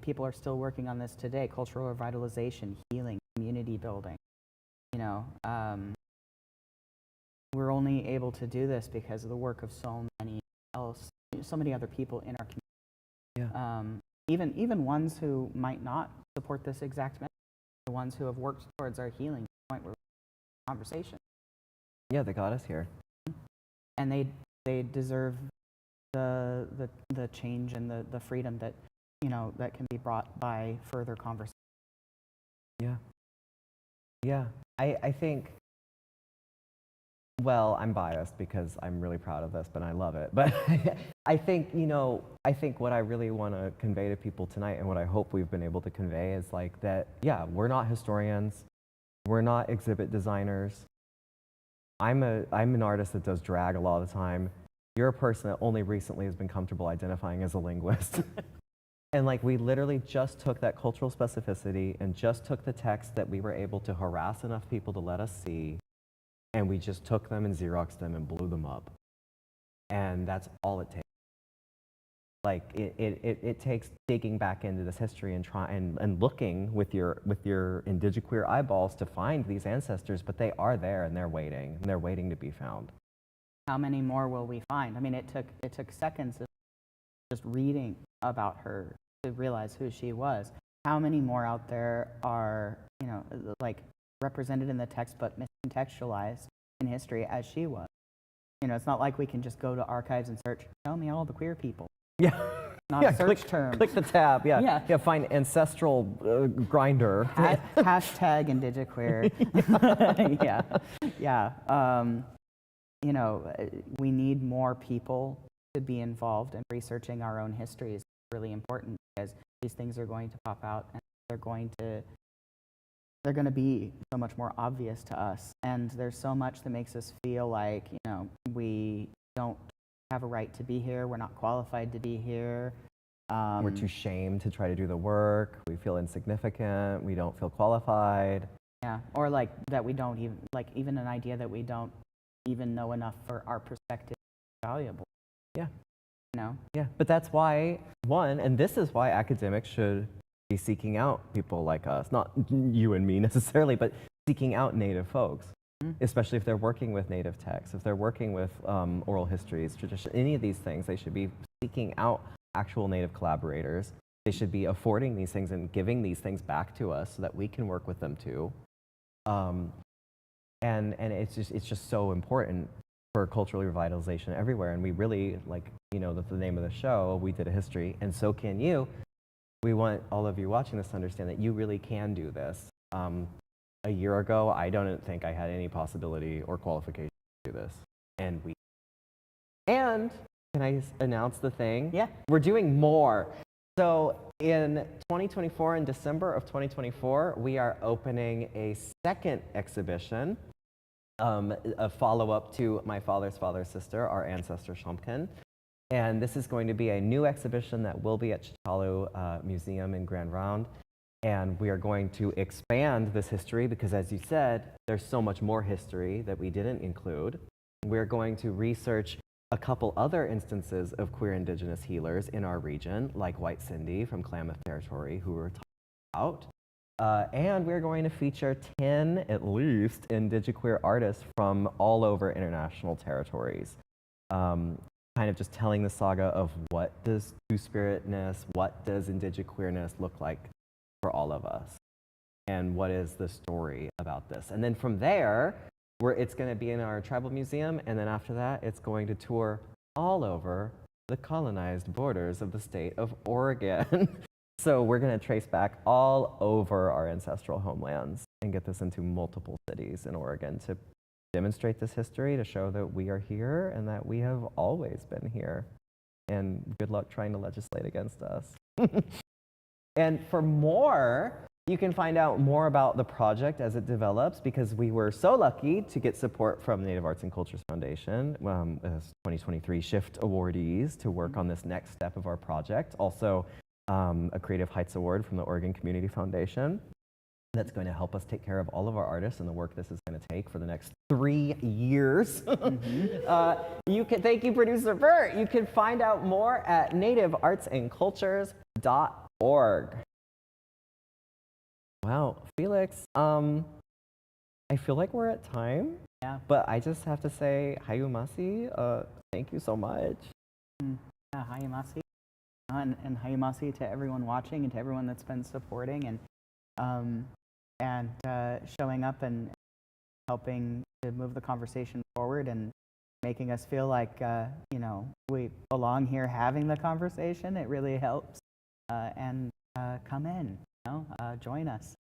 People are still working on this today: cultural revitalization, healing, community building. We're only able to do this because of the work of so many other people in our community. Yeah. Even ones who might not support this exact message, the ones who have worked towards our healing point where we're in conversation. Yeah, they got us here. And they deserve the change and the freedom that that can be brought by further conversation. Yeah. I think, well, I'm biased because I'm really proud of this, but I love it. But I think what I really want to convey to people tonight, and what I hope we've been able to convey, is like that, yeah, we're not historians, we're not exhibit designers. I'm an artist that does drag a lot of the time. You're a person that only recently has been comfortable identifying as a linguist. And like, we literally just took that cultural specificity and just took the text that we were able to harass enough people to let us see, and we just took them and Xeroxed them and blew them up. And that's all it takes. Like, it takes digging back into this history and looking with your indigiqueer eyeballs to find these ancestors, but they are there and they're waiting to be found. How many more will we find? I mean, it took seconds of just reading about her to realize who she was. How many more out there are, like, represented in the text but miscontextualized in history as she was? It's not like we can just go to archives and search, tell me all the queer people. Yeah. Not a search term. Click the tab, yeah. Yeah, find ancestral grinder. Hashtag indigiqueer. Yeah. We need more people to be involved in researching our own history. Is really important, because these things are going to pop out and they're going to be so much more obvious to us. And there's so much that makes us feel like, we don't have a right to be here. We're not qualified to be here. We're too shamed to try to do the work. We feel insignificant. We don't feel qualified. Yeah, or like that we don't even an idea that we don't even know enough for our perspective is valuable. Yeah. Yeah, but that's why, and this is why academics should be seeking out people like us, not you and me necessarily, but seeking out Native folks, especially if they're working with Native texts, if they're working with oral histories, tradition, any of these things. They should be seeking out actual Native collaborators. They should be affording these things and giving these things back to us so that we can work with them too. And it's just so important for cultural revitalization everywhere. And we really, that's the name of the show, We Did a History, and so can you. We want all of you watching this to understand that you really can do this. A year ago, I don't think I had any possibility or qualification to do this. And can I announce the thing? Yeah. We're doing more. So in 2024, in December of 2024, we are opening a second exhibition, a follow-up to My Father's Father's Sister, our ancestor Shumpkin. And this is going to be a new exhibition that will be at Chitalu Museum in Grand Ronde. And we are going to expand this history because, as you said, there's so much more history that we didn't include. We're going to research a couple other instances of queer indigenous healers in our region, like White Cindy from Klamath Territory, who we're talking about. And we're going to feature 10, at least, indigiqueer artists from all over international territories. Kind of just telling the saga of what does two-spiritness, what does indigiqueerness look like for all of us, and what is the story about this. And then from there, it's going to be in our tribal museum, and then after that, it's going to tour all over the colonized borders of the state of Oregon. So we're going to trace back all over our ancestral homelands and get this into multiple cities in Oregon to demonstrate this history, to show that we are here and that we have always been here. And good luck trying to legislate against us. And for more You can find out more about the project as it develops, because we were so lucky to get support from Native Arts and Cultures Foundation as 2023 SHIFT awardees to work on this next step of our project. Also, a Creative Heights Award from the Oregon Community Foundation that's going to help us take care of all of our artists and the work this is going to take for the next 3 years. Thank you, producer Bert. You can find out more at nativeartsandcultures.org. Wow, Felix, I feel like we're at time. Yeah. But I just have to say, Hayumasi, thank you so much. Yeah, Hayumasi. And Hayumasi to everyone watching and to everyone that's been supporting and showing up and helping to move the conversation forward and making us feel like, we belong here having the conversation. It really helps. And come in, join us.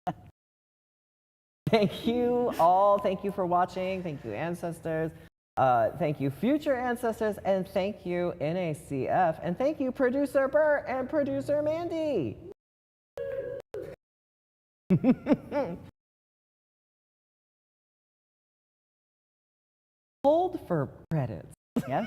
Thank you all. Thank you for watching. Thank you, ancestors. Thank you, future ancestors. And thank you, NACF. And thank you, producer Bert and producer Mandy. Hold for credits. Yeah.